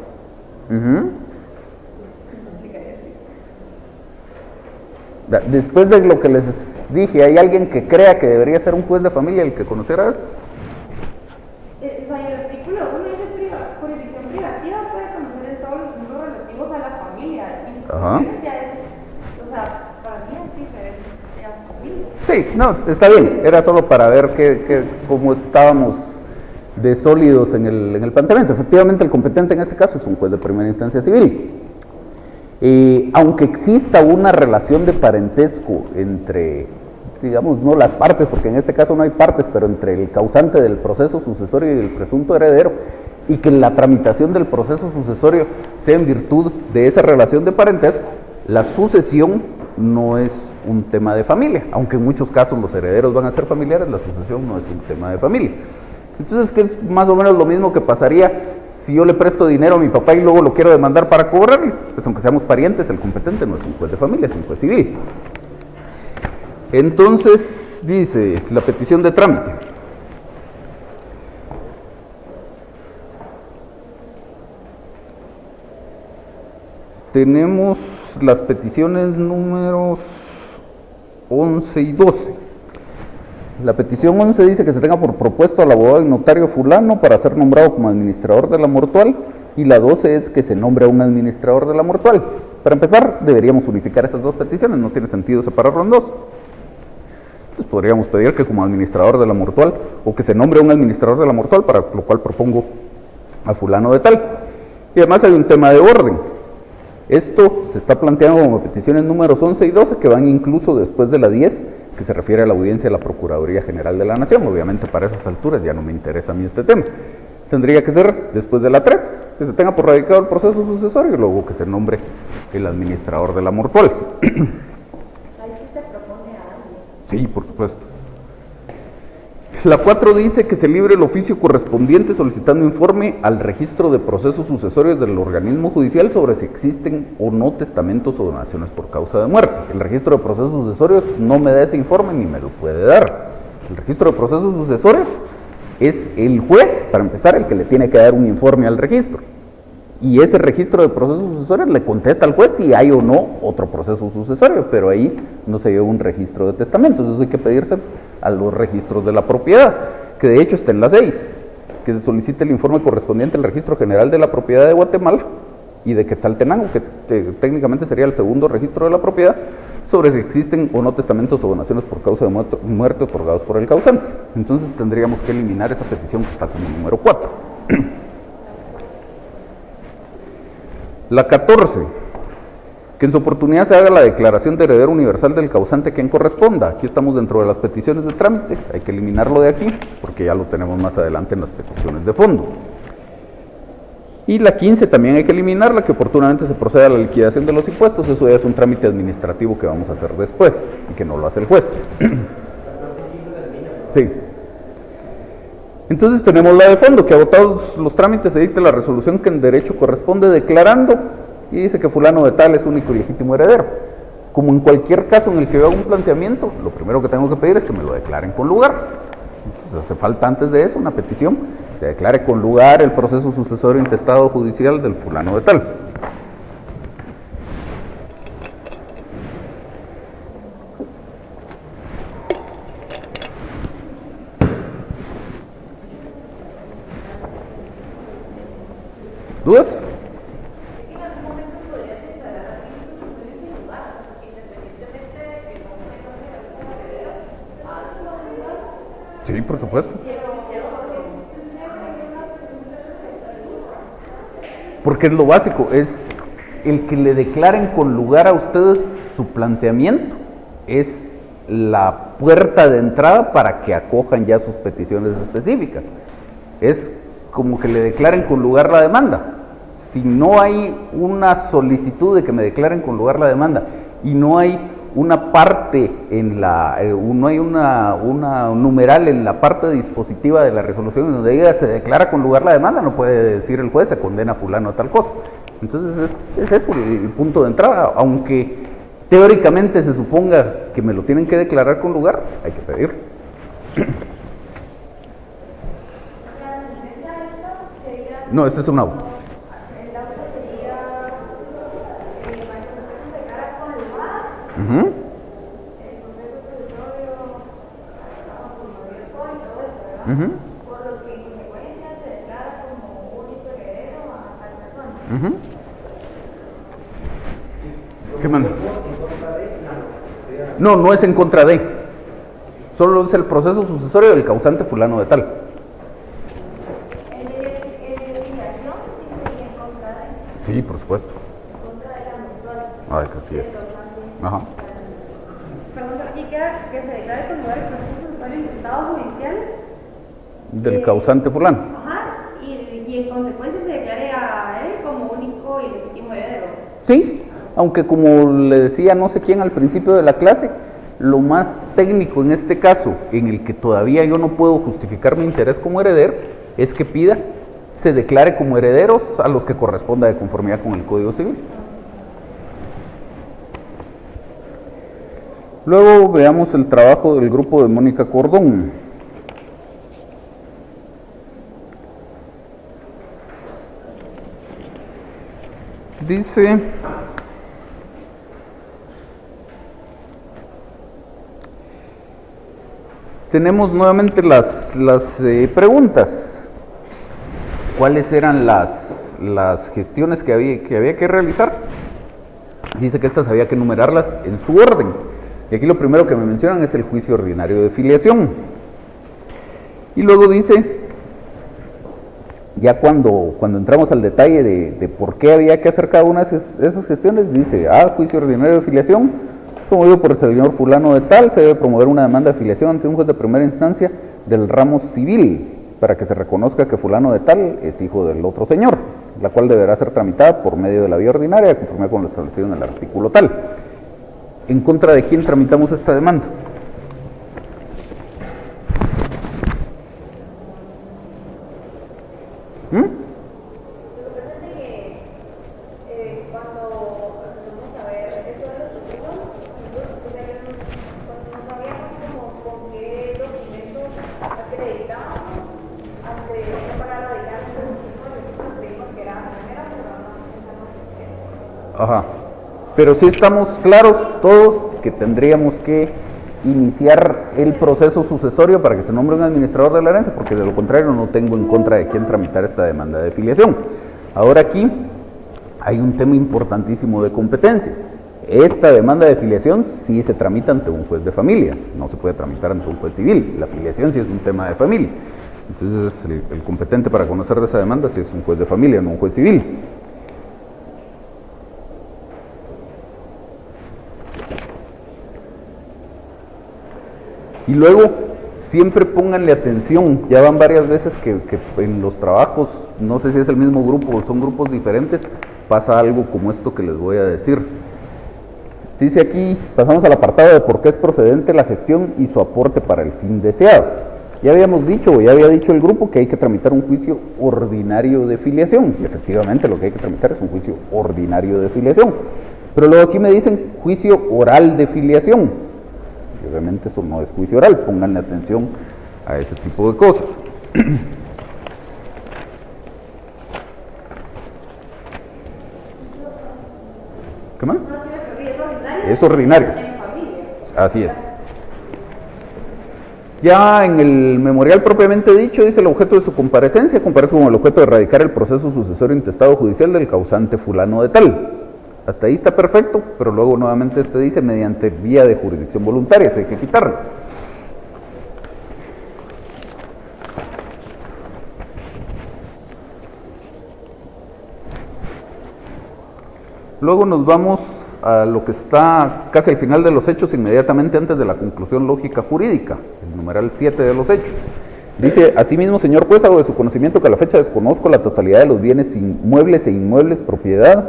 Después de lo que les dije, ¿hay alguien que crea que debería ser un juez de familia el que conociera esto? O sea, el artículo 1 dice jurisdicción privativa puede conocer en todos los asuntos relativos a la familia. Y Ajá. ya es, o sea, para mí es diferente a familia. Sí, no, está bien, era solo para ver cómo estábamos de sólidos en el planteamiento. Efectivamente, el competente en este caso es un juez de primera instancia civil. Aunque exista una relación de parentesco entre, digamos, no las partes, porque en este caso no hay partes, pero entre el causante del proceso sucesorio y el presunto heredero, y que la tramitación del proceso sucesorio sea en virtud de esa relación de parentesco, la sucesión no es un tema de familia, aunque en muchos casos los herederos van a ser familiares, la sucesión no es un tema de familia. Entonces, que es más o menos lo mismo que pasaría si yo le presto dinero a mi papá y luego lo quiero demandar para cobrarle. Pues aunque seamos parientes, el competente no es un juez de familia, es un juez civil. Entonces, dice la petición de trámite. Tenemos las peticiones números 11 y 12. La petición 11 dice que se tenga por propuesto al abogado y notario fulano para ser nombrado como administrador de la mortual, y la 12 es que se nombre a un administrador de la mortual. Para empezar, deberíamos unificar esas dos peticiones, no tiene sentido separarlo en dos. Entonces podríamos pedir que como administrador de la mortual, o que se nombre a un administrador de la mortual, para lo cual propongo a fulano de tal. Y además hay un tema de orden. Esto se está planteando como peticiones números 11 y 12, que van incluso después de la 10, que se refiere a la audiencia de la Procuraduría General de la Nación. Obviamente para esas alturas ya no me interesa a mí este tema. Tendría que ser después de la 3, que se tenga por radicado el proceso sucesorio, y luego que se nombre el administrador de la mortual. Ahí sí se propone a alguien. Sí, por supuesto. La 4 dice que se libre el oficio correspondiente solicitando informe al registro de procesos sucesorios del organismo judicial sobre si existen o no testamentos o donaciones por causa de muerte. El registro de procesos sucesorios no me da ese informe ni me lo puede dar. El registro de procesos sucesorios es el juez, para empezar, el que le tiene que dar un informe al registro. Y ese registro de procesos sucesorios le contesta al juez si hay o no otro proceso sucesorio, pero ahí no se lleva un registro de testamento. Entonces hay que pedirse a los registros de la propiedad, que de hecho está en la 6, que se solicite el informe correspondiente al Registro General de la Propiedad de Guatemala y de Quetzaltenango, que técnicamente sería el segundo registro de la propiedad, sobre si existen o no testamentos o donaciones por causa de muerte otorgados por el causante. Entonces tendríamos que eliminar esa petición que está como número 4. La 14, que en su oportunidad se haga la declaración de heredero universal del causante quien corresponda. Aquí estamos dentro de las peticiones de trámite, hay que eliminarlo de aquí, porque ya lo tenemos más adelante en las peticiones de fondo. Y la 15 también hay que eliminarla, que oportunamente se proceda a la liquidación de los impuestos. Eso ya es un trámite administrativo que vamos a hacer después, y que no lo hace el juez. Sí. Entonces tenemos la de fondo, que agotados los trámites se dicte la resolución que en derecho corresponde declarando, y dice que fulano de tal es único y legítimo heredero. Como en cualquier caso en el que yo haga un planteamiento, lo primero que tengo que pedir es que me lo declaren con lugar. Entonces hace falta antes de eso una petición, se declare con lugar el proceso sucesorio intestado judicial del fulano de tal. ¿Dudas? En algún momento podrías declarar aquí tus funciones sin lugar, independientemente de que no tengas que ver como heredero. Sí, por supuesto. Porque es lo básico, es el que le declaren con lugar a ustedes su planteamiento, es la puerta de entrada para que acojan ya sus peticiones específicas. Es como que le declaren con lugar la demanda. Si no hay una solicitud de que me declaren con lugar la demanda y no hay una parte en la, no hay una numeral en la parte dispositiva de la resolución donde diga se declara con lugar la demanda, no puede decir el juez se condena a fulano a tal cosa. Entonces es eso el punto de entrada, aunque teóricamente se suponga que me lo tienen que declarar con lugar, hay que pedir. No, este es un auto. El auto sería, se declara con lugar, el proceso sucesorio, como abierto y todo eso, ¿verdad? Por lo que en consecuencia se declara como único heredero a tal persona. ¿Qué manda? No, no es en contra de. Solo es el proceso sucesorio del causante fulano de tal. Sí, por supuesto. Ay, que así es. Ajá. Pregunta, aquí queda que se declare con lugar el proceso sucesorio en estado judicial. Del causante fulano. Ajá, y en consecuencia se declare a él como único y legítimo heredero. Sí, aunque como le decía no sé quién al principio de la clase, lo más técnico en este caso, en el que todavía yo no puedo justificar mi interés como heredero, es que pida se declare como herederos a los que corresponda de conformidad con el Código Civil. Luego veamos el trabajo del grupo de Mónica Cordón. Dice: tenemos nuevamente las preguntas. ¿Cuáles eran las gestiones que había que realizar? Dice que estas había que enumerarlas en su orden. Y aquí lo primero que me mencionan es el juicio ordinario de filiación. Y luego dice, ya cuando entramos al detalle de por qué había que hacer cada una de esas gestiones, dice, juicio ordinario de filiación, promovido por el señor fulano de tal, se debe promover una demanda de filiación ante un juez de primera instancia del ramo civil, para que se reconozca que fulano de tal es hijo del otro señor, la cual deberá ser tramitada por medio de la vía ordinaria, conforme con lo establecido en el artículo tal. ¿En contra de quién tramitamos esta demanda? Ajá. Pero sí estamos claros todos que tendríamos que iniciar el proceso sucesorio para que se nombre un administrador de la herencia, porque de lo contrario no tengo en contra de quién tramitar esta demanda de filiación. Ahora aquí hay un tema importantísimo de competencia. Esta demanda de filiación sí se tramita ante un juez de familia, no se puede tramitar ante un juez civil. La filiación sí es un tema de familia. Entonces el competente para conocer de esa demanda sí es un juez de familia, no un juez civil. Y luego, siempre pónganle atención, ya van varias veces que en los trabajos, no sé si es el mismo grupo o son grupos diferentes, pasa algo como esto que les voy a decir. Dice aquí, pasamos al apartado de por qué es procedente la gestión y su aporte para el fin deseado. Ya habíamos dicho, o ya había dicho el grupo, que hay que tramitar un juicio ordinario de filiación, y efectivamente lo que hay que tramitar es un juicio ordinario de filiación. Pero luego aquí me dicen juicio oral de filiación. Y obviamente eso no es juicio oral, pónganle atención a ese tipo de cosas. ¿Qué más? Es ordinario. Así es. Ya en el memorial propiamente dicho, dice el objeto de su comparecencia, comparece como el objeto de erradicar el proceso sucesorio intestado judicial del causante fulano de tal. Hasta ahí está perfecto, pero luego nuevamente dice mediante vía de jurisdicción voluntaria, eso hay que quitarlo. Luego nos vamos a lo que está casi al final de los hechos, inmediatamente antes de la conclusión lógica jurídica, el numeral 7 de los hechos. Dice, asimismo, señor juez, hago de su conocimiento que a la fecha desconozco la totalidad de los bienes muebles e inmuebles propiedad,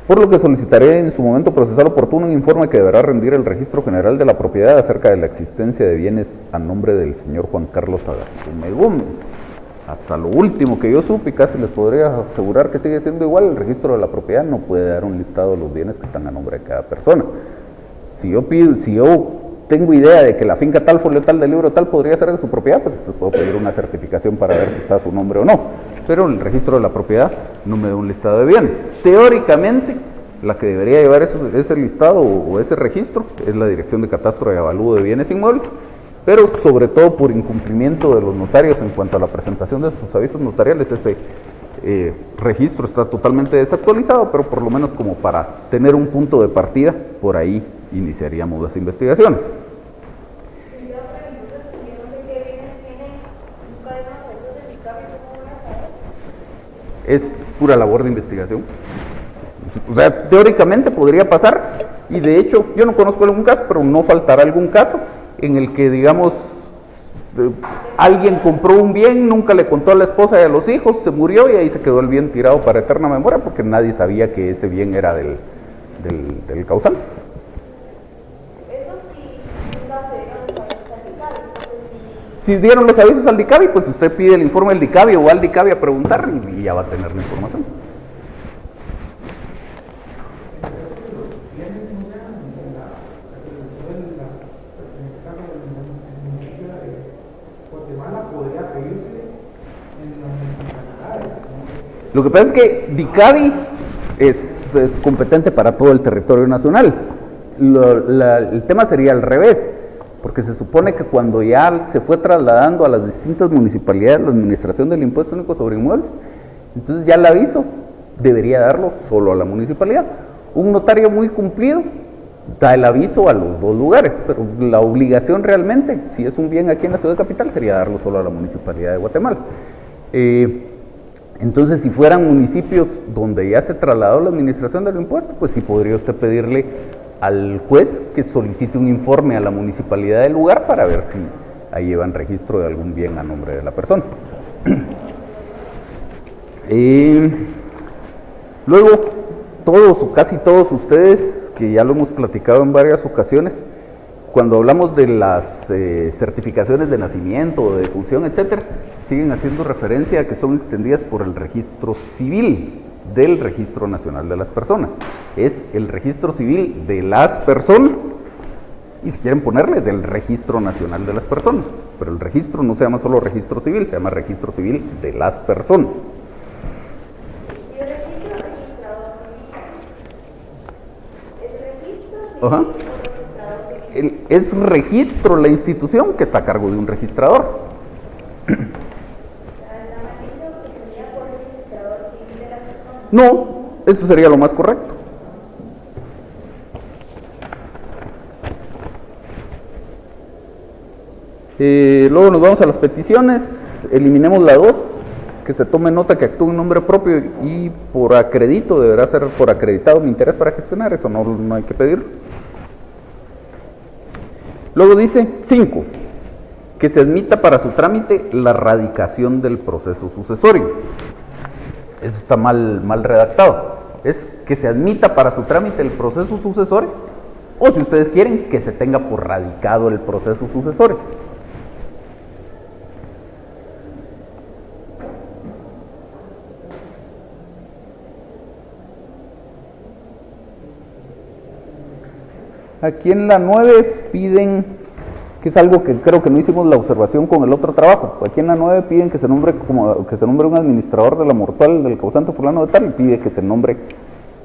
por lo que solicitaré en su momento procesal oportuno un informe que deberá rendir el Registro General de la Propiedad acerca de la existencia de bienes a nombre del señor Juan Carlos Agastume Gómez. Hasta lo último que yo supe, casi les podría asegurar que sigue siendo igual, el Registro de la Propiedad no puede dar un listado de los bienes que están a nombre de cada persona. Si yo tengo idea de que la finca tal, folio tal, del libro tal podría ser de su propiedad, pues puedo pedir una certificación para ver si está a su nombre o no. Pero el registro de la propiedad no me da un listado de bienes. Teóricamente, la que debería llevar ese listado o ese registro es la Dirección de Catastro y Avalúo de Bienes Inmuebles, pero sobre todo por incumplimiento de los notarios en cuanto a la presentación de sus avisos notariales, ese registro está totalmente desactualizado, pero por lo menos como para tener un punto de partida, por ahí iniciaríamos las investigaciones. Es pura labor de investigación. O sea, teóricamente podría pasar, y de hecho yo no conozco algún caso, pero no faltará algún caso en el que, digamos, alguien compró un bien, nunca le contó a la esposa y a los hijos, se murió y ahí se quedó el bien tirado para eterna memoria porque nadie sabía que ese bien era del causal. Si dieron los avisos al DICABI, pues usted pide el informe del DICABI o va al DICABI a preguntar y ya va a tener la información. Lo que pasa es que DICABI es competente para todo el territorio nacional. El tema sería al revés, porque se supone que cuando ya se fue trasladando a las distintas municipalidades la administración del impuesto único sobre inmuebles, entonces ya el aviso debería darlo solo a la municipalidad. Un notario muy cumplido da el aviso a los dos lugares, pero la obligación realmente, si es un bien aquí en la ciudad capital, sería darlo solo a la municipalidad de Guatemala. Entonces, si fueran municipios donde ya se trasladó la administración del impuesto, pues sí podría usted pedirle al juez que solicite un informe a la municipalidad del lugar para ver si ahí llevan registro de algún bien a nombre de la persona. Luego, todos o casi todos ustedes, que ya lo hemos platicado en varias ocasiones, cuando hablamos de las certificaciones de nacimiento o de defunción, etcétera, siguen haciendo referencia a que son extendidas por el registro civil del Registro Nacional de las Personas. Es el registro civil de las personas, y si quieren ponerle, del Registro Nacional de las Personas, pero el registro no se llama solo registro civil, se llama registro civil de las personas. Ajá. Es registro la institución que está a cargo de un registrador. No, eso sería lo más correcto. Luego nos vamos a las peticiones. Eliminemos la 2, que se tome nota que actúe en nombre propio y por acredito, deberá ser por acreditado mi interés para gestionar, eso no hay que pedir. Luego dice 5, que se admita para su trámite la radicación del proceso sucesorio. Eso está mal redactado. Es que se admita para su trámite el proceso sucesorio, o si ustedes quieren, que se tenga por radicado el proceso sucesorio. Aquí en la 9 piden, que es algo que creo que no hicimos la observación con el otro trabajo. Aquí en la 9 piden que se nombre un administrador de la mortual del causante fulano de tal, y pide que se nombre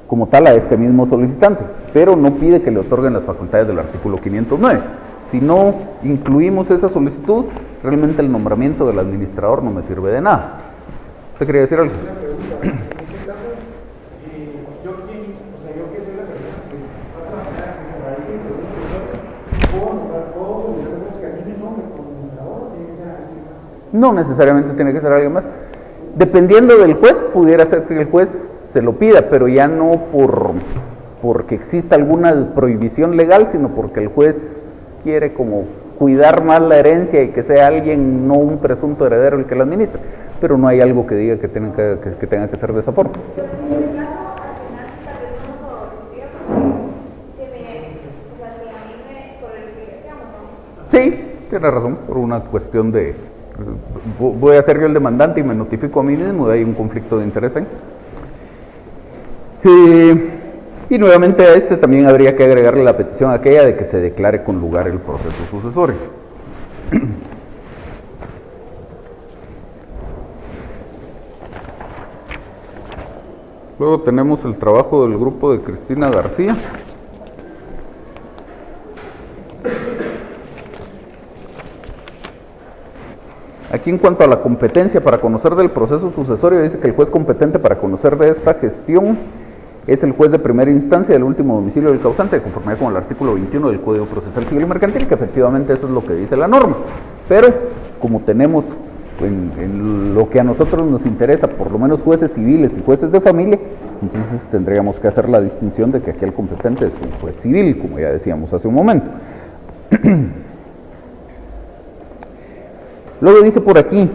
como tal a este mismo solicitante, pero no pide que le otorguen las facultades del artículo 509. Si no incluimos esa solicitud, realmente el nombramiento del administrador no me sirve de nada. ¿Usted quería decir algo? No necesariamente tiene que ser alguien más. Dependiendo del juez, pudiera ser que el juez se lo pida, pero ya no porque exista alguna prohibición legal, sino porque el juez quiere como cuidar más la herencia y que sea alguien, no un presunto heredero el que la administre. Pero no hay algo que diga que tenga que ser de esa forma. Sí, tiene razón, por una cuestión de... Voy a ser yo el demandante y me notifico a mí mismo, hay un conflicto de interés ahí. Y nuevamente a este también habría que agregarle la petición aquella de que se declare con lugar el proceso sucesorio. Luego tenemos el trabajo del grupo de Cristina García. Aquí en cuanto a la competencia para conocer del proceso sucesorio, dice que el juez competente para conocer de esta gestión es el juez de primera instancia del último domicilio del causante, de conformidad con el artículo 21 del Código Procesal Civil y Mercantil, que efectivamente eso es lo que dice la norma. Pero como tenemos en lo que a nosotros nos interesa, por lo menos jueces civiles y jueces de familia, entonces tendríamos que hacer la distinción de que aquí el competente es un juez civil, como ya decíamos hace un momento. Luego dice por aquí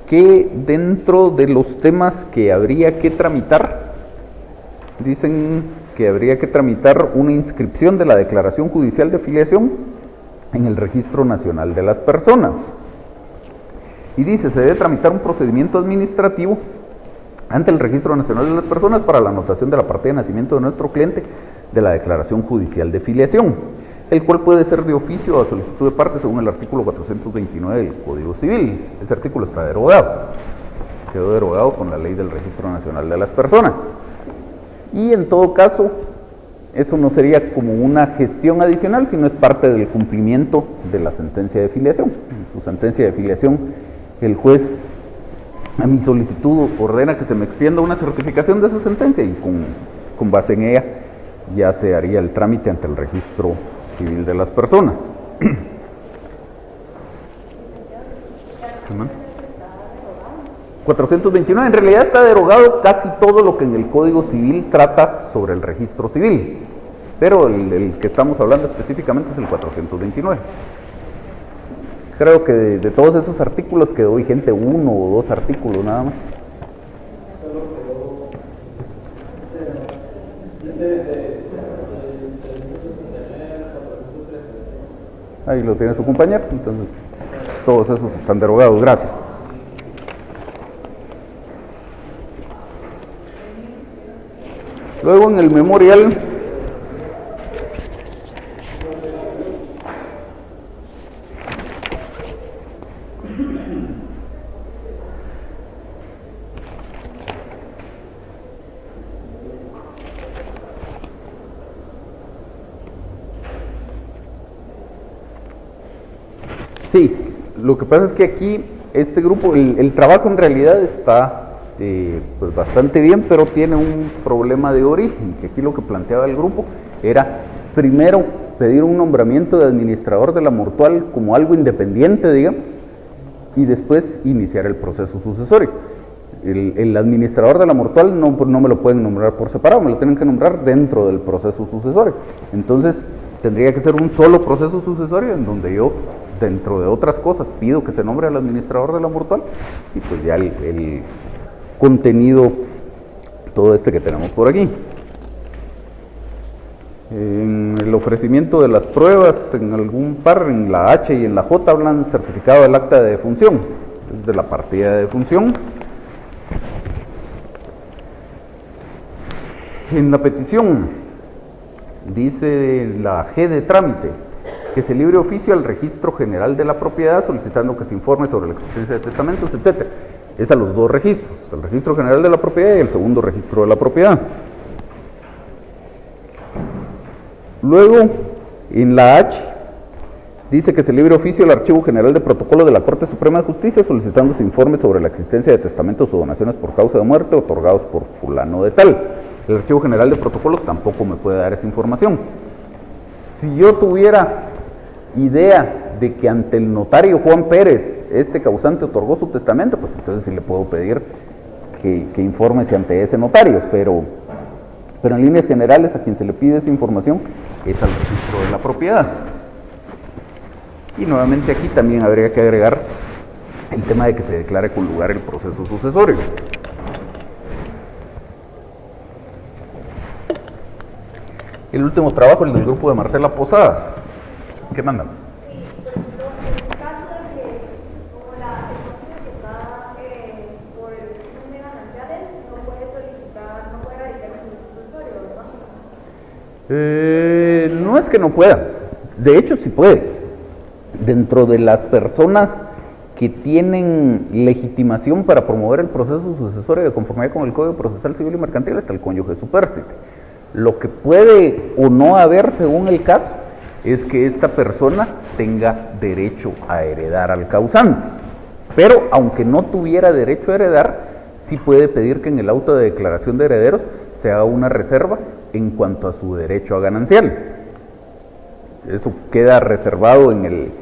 que dentro de los temas que habría que tramitar, dicen que habría que tramitar una inscripción de la declaración judicial de filiación en el Registro Nacional de las Personas. Y dice, se debe tramitar un procedimiento administrativo ante el Registro Nacional de las Personas para la anotación de la partida de nacimiento de nuestro cliente de la declaración judicial de filiación, el cual puede ser de oficio o a solicitud de parte según el artículo 429 del Código Civil. Ese artículo está derogado, quedó derogado con la ley del Registro Nacional de las Personas. Y en todo caso, eso no sería como una gestión adicional, sino es parte del cumplimiento de la sentencia de filiación. En su sentencia de filiación, el juez, a mi solicitud, ordena que se me extienda una certificación de esa sentencia y con base en ella ya se haría el trámite ante el Registro Civil de las Personas. 429, en realidad está derogado casi todo lo que en el Código Civil trata sobre el registro civil, pero el que estamos hablando específicamente es el 429. Creo que de todos esos artículos quedó vigente uno o dos artículos nada más. Ahí lo tiene su compañero, entonces todos esos están derogados, gracias. Luego en el memorial Sí, lo que pasa es que aquí este grupo, el trabajo en realidad está pues bastante bien, pero tiene un problema de origen, que aquí lo que planteaba el grupo era primero pedir un nombramiento de administrador de la mortual como algo independiente, digamos, y después iniciar el proceso sucesorio. El administrador de la mortual no me lo pueden nombrar por separado, me lo tienen que nombrar dentro del proceso sucesorio. Entonces tendría que ser un solo proceso sucesorio en donde yo, dentro de otras cosas, pido que se nombre al administrador de la mortual y pues ya el contenido, todo este que tenemos por aquí. En el ofrecimiento de las pruebas, en algún par, en la H y en la J hablan certificado del acta de defunción, es de la partida de defunción. En la petición dice la G de trámite, que se libre oficio al registro general de la propiedad solicitando que se informe sobre la existencia de testamentos, etc. Es a los dos registros, el registro general de la propiedad y el segundo registro de la propiedad. Luego, en la H, dice que se libre oficio al Archivo General de Protocolo de la Corte Suprema de Justicia solicitando se informe sobre la existencia de testamentos o donaciones por causa de muerte otorgados por fulano de tal. El Archivo General de Protocolos tampoco me puede dar esa información. Si yo tuviera idea de que ante el notario Juan Pérez este causante otorgó su testamento, pues entonces sí le puedo pedir que infórmese ante ese notario, pero en líneas generales a quien se le pide esa información es al registro de la propiedad. Y nuevamente aquí también habría que agregar el tema de que se declare con lugar el proceso sucesorio. El último trabajo, el del grupo de Marcela Posadas. ¿Qué mandan? Sí, por ejemplo, en el caso de que, como la persona que está por el régimen de gananciales, no puede solicitar, no puede radicar en el sucesorio, ¿verdad? No es que no pueda, de hecho sí puede. Dentro de las personas que tienen legitimación para promover el proceso sucesorio de conformidad con el Código Procesal Civil y Mercantil está el cónyuge supérstite. Lo que puede o no haber según el caso es que esta persona tenga derecho a heredar al causante, pero aunque no tuviera derecho a heredar, sí puede pedir que en el auto de declaración de herederos se haga una reserva en cuanto a su derecho a gananciales. Eso queda reservado en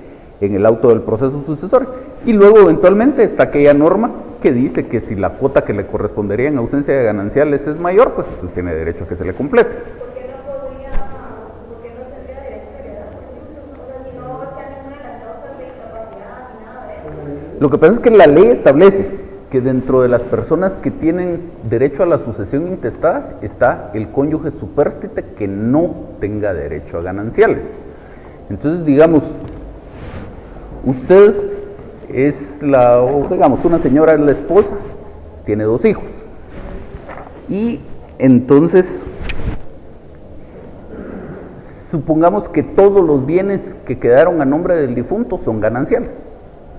el auto del proceso sucesorio. Y luego eventualmente está aquella norma que dice que si la cuota que le correspondería en ausencia de gananciales es mayor, pues entonces tiene derecho a que se le complete. ¿Por qué no tendría derecho a heredar? O sea, si no está ninguna de las causas de incapacidad ni nada de eso. Lo que pasa es que la ley establece que dentro de las personas que tienen derecho a la sucesión intestada está el cónyuge supérstite que no tenga derecho a gananciales. Entonces, digamos, usted es una señora es la esposa, tiene 2 hijos. Y entonces, supongamos que todos los bienes que quedaron a nombre del difunto son gananciales.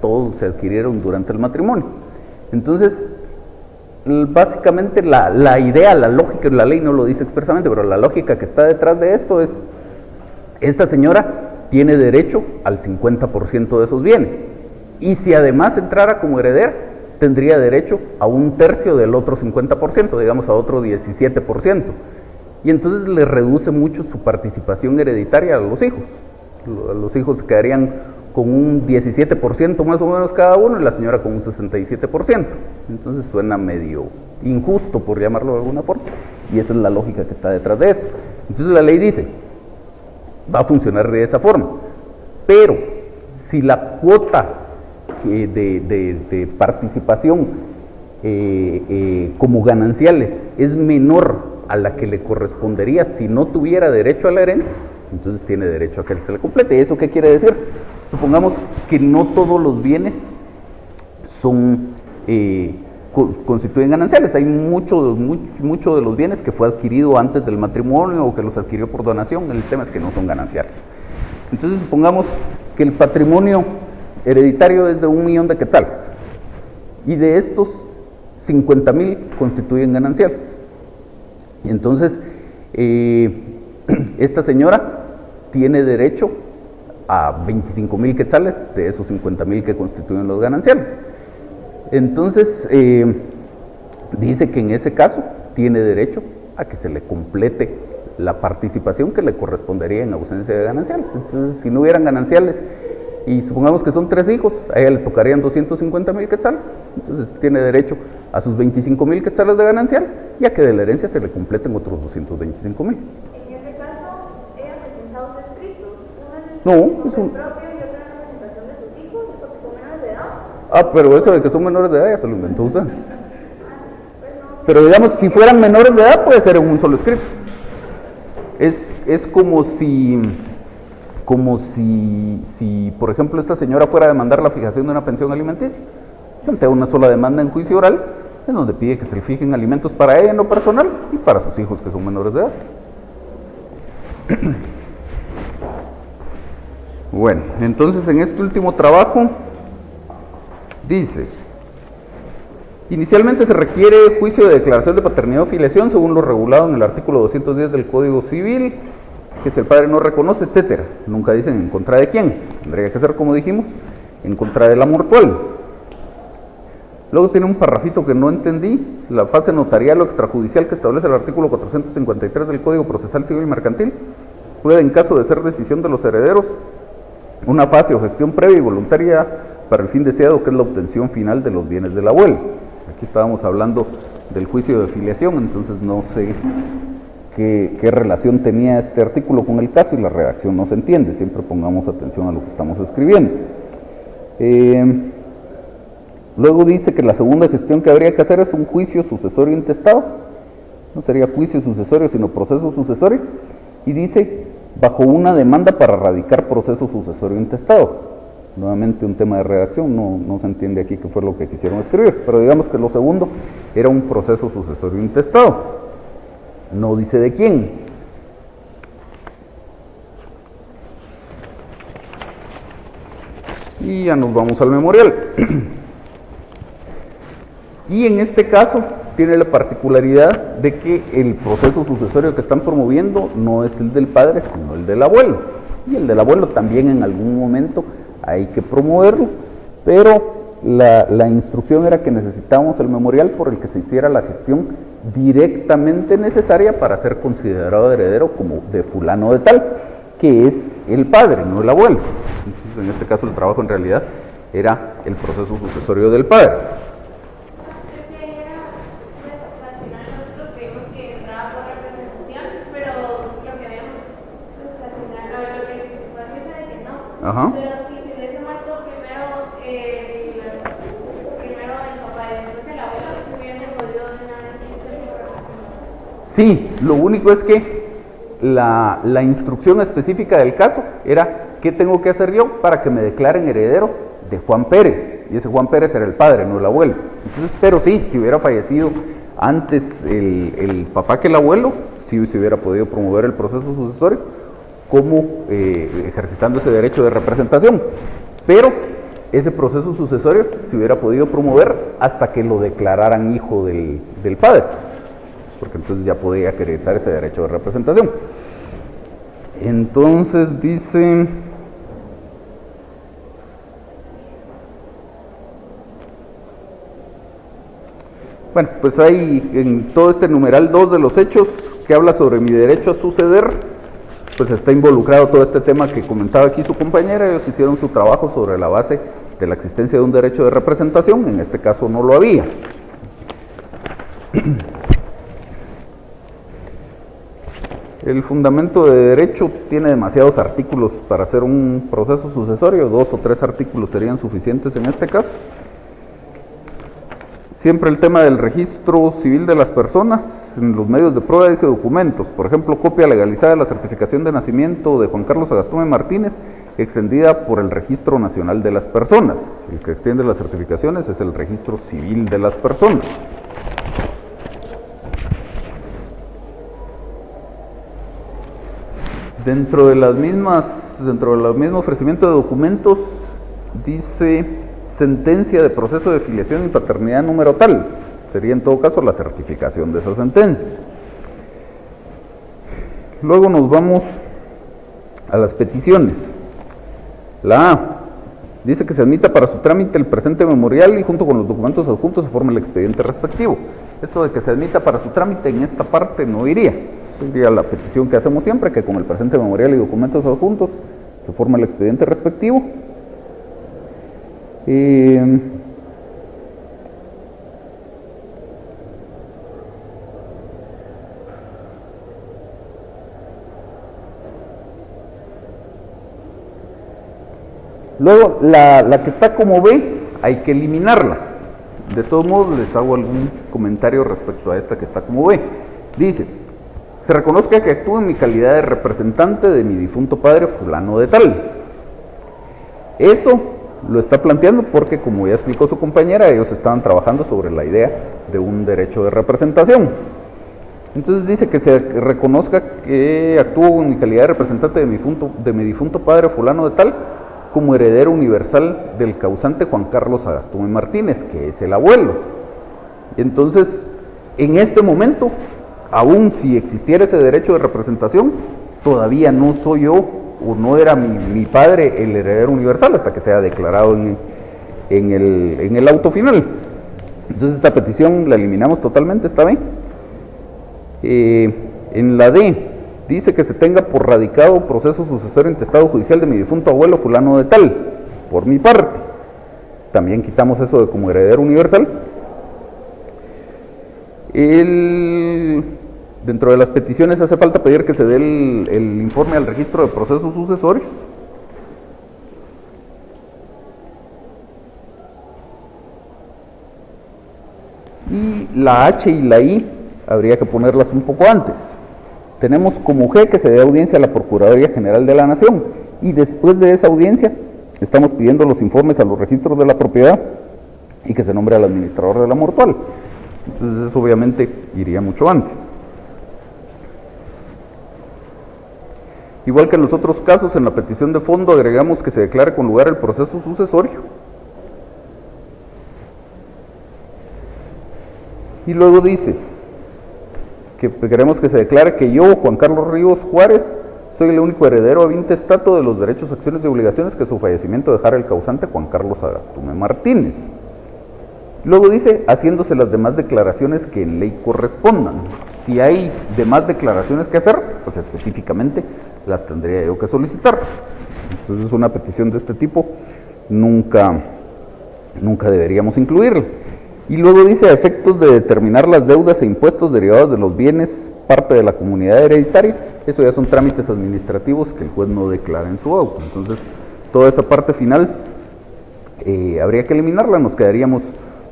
Todos se adquirieron durante el matrimonio. Entonces, básicamente la idea, la lógica, la ley no lo dice expresamente, pero la lógica que está detrás de esto es, esta señora tiene derecho al 50% de esos bienes. Y si además entrara como heredera, tendría derecho a 1/3 del otro 50%, digamos a otro 17%. Y entonces le reduce mucho su participación hereditaria a los hijos. Los hijos quedarían con un 17% más o menos cada uno y la señora con un 67%. Entonces suena medio injusto, por llamarlo de alguna forma. Y esa es la lógica que está detrás de esto. Entonces la ley dice, va a funcionar de esa forma. Pero si la cuota de participación como gananciales es menor a la que le correspondería si no tuviera derecho a la herencia, entonces tiene derecho a que se le complete. ¿Y eso qué quiere decir? Supongamos que no todos los bienes constituyen gananciales. Hay mucho de los bienes que fue adquirido antes del matrimonio o que los adquirió por donación. El tema es que no son gananciales. Entonces supongamos que el patrimonio hereditario es de 1.000.000 de quetzales y de estos 50.000 constituyen gananciales. Y entonces esta señora tiene derecho a 25,000 quetzales de esos 50,000 que constituyen los gananciales. Entonces, dice que en ese caso tiene derecho a que se le complete la participación que le correspondería en ausencia de gananciales. Entonces, si no hubieran gananciales, y supongamos que son 3 hijos, a ella le tocarían 250,000 quetzales, entonces tiene derecho a sus 25,000 quetzales de gananciales, y a que de la herencia se le completen otros 225,000. En ese caso, ella presenta dos escritos, No, uno es un... propio y otro en representación de sus hijos, porque son menores de edad. Ah, pero eso de que son menores de edad ya se lo inventó usted. Pues no, Pero digamos, si fueran menores de edad, puede ser en un solo escrito. Es como si, por ejemplo, esta señora fuera a demandar la fijación de una pensión alimenticia. Plantea una sola demanda en juicio oral, en donde pide que se le fijen alimentos para ella en lo personal y para sus hijos que son menores de edad. Bueno, entonces en este último trabajo dice: inicialmente se requiere juicio de declaración de paternidad o filiación según lo regulado en el artículo 210 del Código Civil, que si el padre no reconoce, etcétera. Nunca dicen en contra de quién. Tendría que ser, como dijimos, en contra de la mortual. Luego tiene un parrafito que no entendí: la fase notarial o extrajudicial que establece el artículo 453 del Código Procesal Civil y Mercantil puede, en caso de ser decisión de los herederos, una fase o gestión previa y voluntaria para el fin deseado, que es la obtención final de los bienes del abuelo. Aquí estábamos hablando del juicio de filiación, entonces no sé qué relación tenía este artículo con el caso, y la redacción no se entiende. Siempre pongamos atención a lo que estamos escribiendo. Luego dice que la segunda gestión que habría que hacer es un juicio sucesorio intestado. No sería juicio sucesorio, sino proceso sucesorio. Y dice, bajo una demanda para radicar proceso sucesorio intestado. Nuevamente un tema de redacción, no se entiende aquí qué fue lo que quisieron escribir, pero digamos que lo segundo era un proceso sucesorio intestado. No dice de quién. Y ya nos vamos al memorial. Y en este caso tiene la particularidad de que el proceso sucesorio que están promoviendo no es el del padre, sino el del abuelo. Y el del abuelo también en algún momento hay que promoverlo, pero la instrucción era que necesitábamos el memorial por el que se hiciera la gestión directamente necesaria para ser considerado heredero como de fulano de tal, que es el padre, no el abuelo. Entonces, en este caso el trabajo en realidad era el proceso sucesorio del padre. Ajá. Pero si se hubiese muerto primero el papá y después el abuelo, se hubiese podido de una vez. Sí, lo único es que la instrucción específica del caso era qué tengo que hacer yo para que me declaren heredero de Juan Pérez, y ese Juan Pérez era el padre, no el abuelo. Entonces, pero sí, si hubiera fallecido antes el papá que el abuelo, sí se hubiera podido promover el proceso sucesorio como ejercitando ese derecho de representación, pero ese proceso sucesorio se hubiera podido promover hasta que lo declararan hijo del padre, porque entonces ya podía acreditar ese derecho de representación. Entonces dice, bueno, pues hay en todo este numeral 2 de los hechos que habla sobre mi derecho a suceder, pues está involucrado todo este tema que comentaba aquí su compañera. Ellos hicieron su trabajo sobre la base de la existencia de un derecho de representación. En este caso no lo había. El fundamento de derecho tiene demasiados artículos para hacer un proceso sucesorio. 2 o 3 artículos serían suficientes en este caso. Siempre el tema del registro civil de las personas. En los medios de prueba dice documentos. Por ejemplo, copia legalizada de la certificación de nacimiento de Juan Carlos Agastume Martínez, extendida por el Registro Nacional de las Personas. El que extiende las certificaciones es el Registro Civil de las Personas. Dentro del mismo ofrecimiento de documentos dice sentencia de proceso de filiación y paternidad número tal. Sería en todo caso la certificación de esa sentencia. Luego nos vamos a las peticiones. La A dice que se admita para su trámite el presente memorial y junto con los documentos adjuntos se forma el expediente respectivo. Esto de que se admita para su trámite en esta parte no iría. Eso iría la petición que hacemos siempre, que con el presente memorial y documentos adjuntos se forma el expediente respectivo. Luego, la que está como B, hay que eliminarla. De todos modos, les hago algún comentario respecto a esta que está como B. Dice, se reconozca que actúo en mi calidad de representante de mi difunto padre fulano de tal. Eso lo está planteando porque, como ya explicó su compañera, ellos estaban trabajando sobre la idea de un derecho de representación. Entonces dice que se reconozca que actúo en mi calidad de representante de mi difunto padre fulano de tal, como heredero universal del causante Juan Carlos Sagastume Martínez, que es el abuelo. Entonces, en este momento, aún si existiera ese derecho de representación, todavía no soy yo, o no era mi padre el heredero universal, hasta que sea declarado en el auto final. Entonces esta petición la eliminamos totalmente, ¿está bien? En la D, dice que se tenga por radicado proceso sucesorio intestado judicial de mi difunto abuelo fulano de tal, por mi parte. También quitamos eso de como heredero universal. Dentro de las peticiones hace falta pedir que se dé el informe al registro de procesos sucesorios. Y la H y la I habría que ponerlas un poco antes. Tenemos como G que se dé audiencia a la Procuraduría General de la Nación, y después de esa audiencia estamos pidiendo los informes a los registros de la propiedad y que se nombre al administrador de la mortual. Entonces eso obviamente iría mucho antes. Igual que en los otros casos, en la petición de fondo agregamos que se declare con lugar el proceso sucesorio. Y luego dice que queremos que se declare que yo, Juan Carlos Ríos Juárez, soy el único heredero ab intestato de los derechos, acciones y obligaciones que su fallecimiento dejara el causante Juan Carlos Sagastume Martínez. Luego dice, haciéndose las demás declaraciones que en ley correspondan. Si hay demás declaraciones que hacer, pues específicamente las tendría yo que solicitar. Entonces una petición de este tipo nunca deberíamos incluirla. Y luego dice, a efectos de determinar las deudas e impuestos derivados de los bienes parte de la comunidad hereditaria, eso ya son trámites administrativos que el juez no declara en su auto. Entonces toda esa parte final habría que eliminarla, nos quedaríamos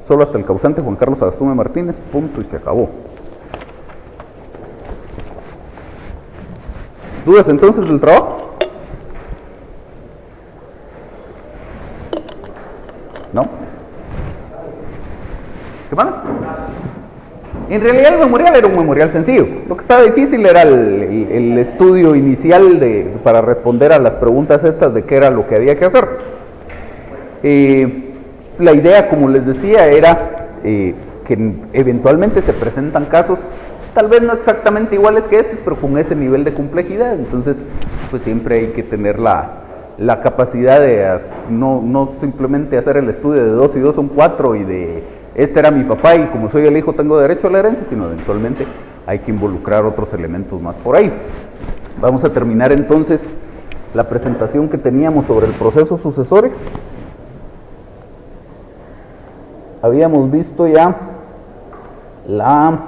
solo hasta el causante Juan Carlos Sagastume Martínez, punto, y se acabó. ¿Dudas entonces del trabajo? ¿No? ¿Qué más? En realidad el memorial era un memorial sencillo. Lo que estaba difícil era el estudio inicial para responder a las preguntas estas de qué era lo que había que hacer. La idea, como les decía, era que eventualmente se presentan casos, tal vez no exactamente iguales que este, pero con ese nivel de complejidad. Entonces, pues siempre hay que tener la capacidad de no simplemente hacer el estudio de 2 y 2 son 4 y de este era mi papá y como soy el hijo tengo derecho a la herencia, sino eventualmente hay que involucrar otros elementos más por ahí. Vamos a terminar entonces la presentación que teníamos sobre el proceso sucesorio. Habíamos visto ya la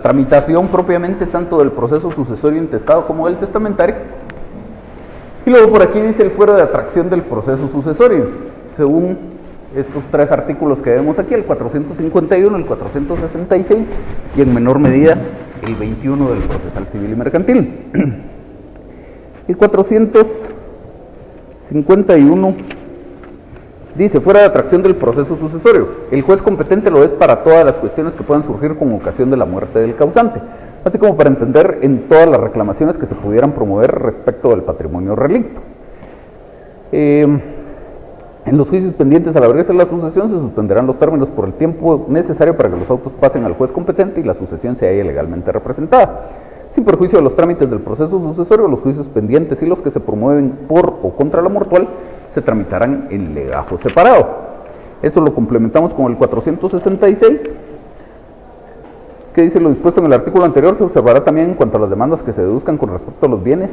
tramitación propiamente tanto del proceso sucesorio intestado como del testamentario. Y luego por aquí dice el fuero de atracción del proceso sucesorio, según estos 3 artículos que vemos aquí, el 451, el 466 y en menor medida el 21 del procesal civil y mercantil. El 451 dice, fuera de atracción del proceso sucesorio, el juez competente lo es para todas las cuestiones que puedan surgir con ocasión de la muerte del causante, así como para entender en todas las reclamaciones que se pudieran promover respecto del patrimonio relicto. En los juicios pendientes a la vergüenza de la sucesión se suspenderán los términos por el tiempo necesario para que los autos pasen al juez competente y la sucesión se haya legalmente representada. sin perjuicio de los trámites del proceso sucesorio, los juicios pendientes y los que se promueven por o contra la mortual se tramitarán en legajo separado. Eso lo complementamos con el 466, que dice: lo dispuesto en el artículo anterior se observará también en cuanto a las demandas que se deduzcan con respecto a los bienes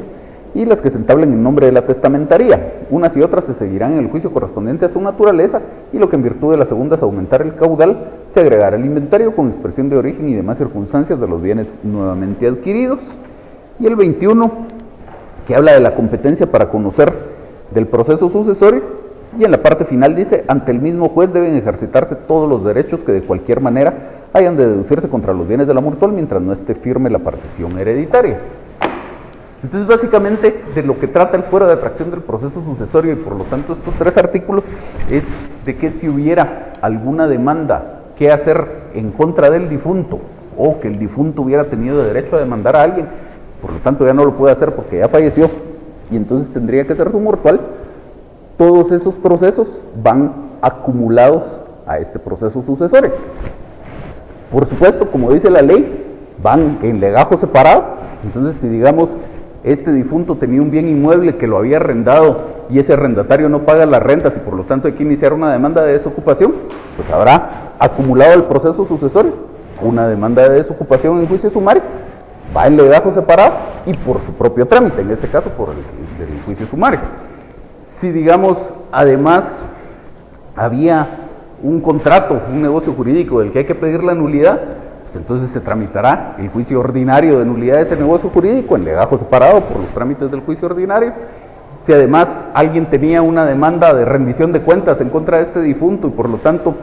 y las que se entablen en nombre de la testamentaría. Unas y otras se seguirán en el juicio correspondiente a su naturaleza, y lo que en virtud de las segundas aumentar el caudal, se agregará el inventario con expresión de origen y demás circunstancias de los bienes nuevamente adquiridos. Y el 21, que habla de la competencia para conocer del proceso sucesorio, y en la parte final dice: ante el mismo juez deben ejercitarse todos los derechos que de cualquier manera hayan de deducirse contra los bienes de la mortual mientras no esté firme la partición hereditaria. Entonces, básicamente, de lo que trata el fuero de atracción del proceso sucesorio, y por lo tanto estos 3 artículos, es de que si hubiera alguna demanda que hacer en contra del difunto, o que el difunto hubiera tenido derecho a demandar a alguien, por lo tanto ya no lo puede hacer porque ya falleció, y entonces tendría que ser su mortual, todos esos procesos van acumulados a este proceso sucesorio. Por supuesto, como dice la ley, van en legajo separado. Entonces, si digamos, este difunto tenía un bien inmueble que lo había arrendado y ese arrendatario no paga las rentas y por lo tanto hay que iniciar una demanda de desocupación, pues habrá acumulado el proceso sucesorio una demanda de desocupación en juicio sumario, va en legajo separado y por su propio trámite, en este caso por el juicio sumario. Si digamos, además, había un contrato, un negocio jurídico del que hay que pedir la nulidad, pues entonces se tramitará el juicio ordinario de nulidad de ese negocio jurídico en legajo separado por los trámites del juicio ordinario. Si además alguien tenía una demanda de rendición de cuentas en contra de este difunto y por lo tanto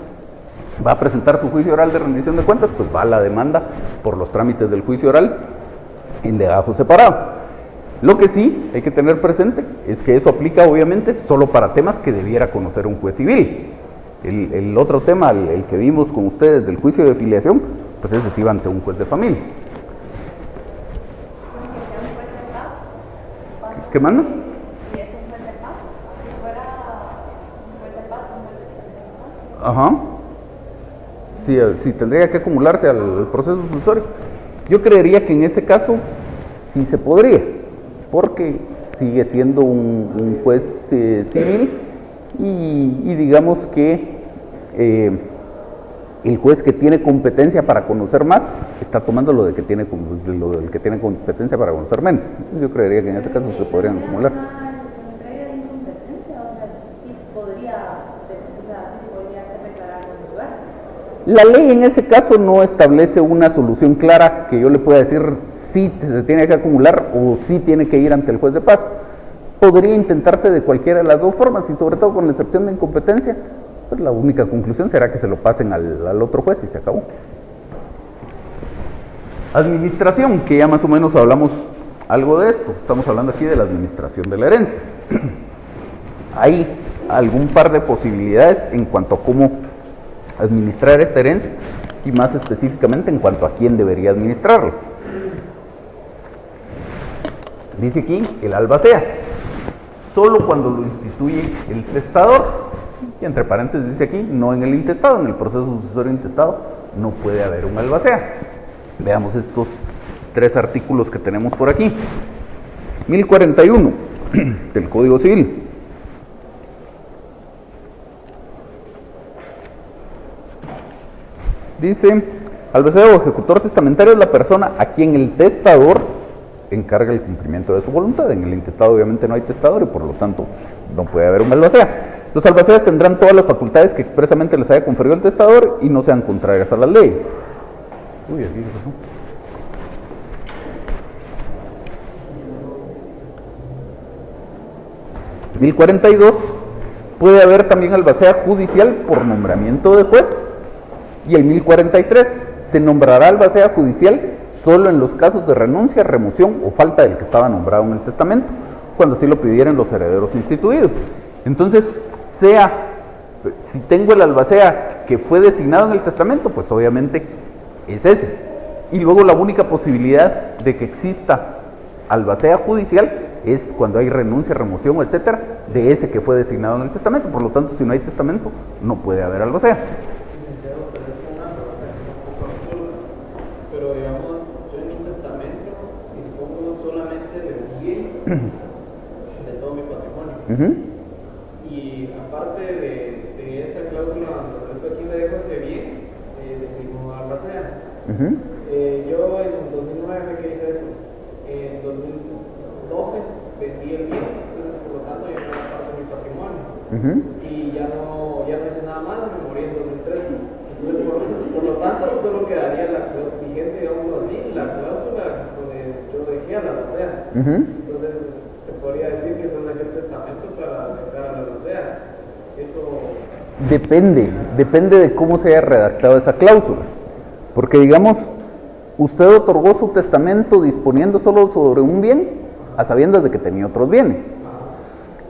va a presentar su juicio oral de rendición de cuentas, pues va la demanda por los trámites del juicio oral en legajo separado. Lo que sí hay que tener presente es que eso aplica obviamente solo para temas que debiera conocer un juez civil. El otro tema, el que vimos con ustedes del juicio de filiación, pues ese sí va ante un juez de familia. ¿Qué manda? Ajá. Sí, tendría que acumularse al proceso sucesorio. Yo creería que en ese caso sí se podría, porque sigue siendo un juez civil y digamos que el juez que tiene competencia para conocer más está tomando lo del que tiene competencia para conocer menos. Yo creería que en ese caso se podrían acumular. La ley en ese caso no establece una solución clara que yo le pueda decir si se tiene que acumular o si tiene que ir ante el juez de paz. Podría intentarse de cualquiera de las dos formas y sobre todo con la excepción de incompetencia, pues la única conclusión será que se lo pasen al otro juez y se acabó. Administración, que ya más o menos hablamos algo de esto. Estamos hablando aquí de la administración de la herencia. Hay algún par de posibilidades en cuanto a cómo administrar esta herencia y más específicamente en cuanto a quién debería administrarla. Dice aquí el albacea, solo cuando lo instituye el testador, y entre paréntesis dice aquí, no en el intestado, en el proceso sucesorio intestado no puede haber un albacea. Veamos estos 3 artículos que tenemos por aquí. 1041 del Código Civil. Dice: albacea o ejecutor testamentario es la persona a quien el testador encarga el cumplimiento de su voluntad. En el intestado obviamente no hay testador y por lo tanto no puede haber un albacea. Los albaceas tendrán todas las facultades que expresamente les haya conferido el testador y no sean contrarias a las leyes. Uy, aquí qué pasó. En 1042 puede haber también albacea judicial por nombramiento de juez. Y el 1043 se nombrará albacea judicial solo en los casos de renuncia, remoción o falta del que estaba nombrado en el testamento, cuando así lo pidieran los herederos instituidos. Entonces, si tengo el albacea que fue designado en el testamento, pues obviamente es ese. Y luego la única posibilidad de que exista albacea judicial es cuando hay renuncia, remoción, etcétera, de ese que fue designado en el testamento. Por lo tanto, si no hay testamento, no puede haber albacea. Pero digamos, yo en un testamento de todo mi patrimonio. Y aparte de esa cláusula donde esto aquí me dejo ese bien, decidimos albacea. Yo en 2009 que hice eso, en 2012 vendí el bien, entonces por lo tanto ya no era parte de mi patrimonio. Y ya no hice nada más, me morí en 2013. Entonces, por lo tanto, solo quedaría la vigente, digamos así, la cláusula donde yo dejé a la albacea. Entonces, se podría decir que son aquel testamento para dejar a la albacea. Eso depende de cómo se haya redactado esa cláusula. Porque, digamos, usted otorgó su testamento disponiendo solo sobre un bien, a sabiendas de que tenía otros bienes.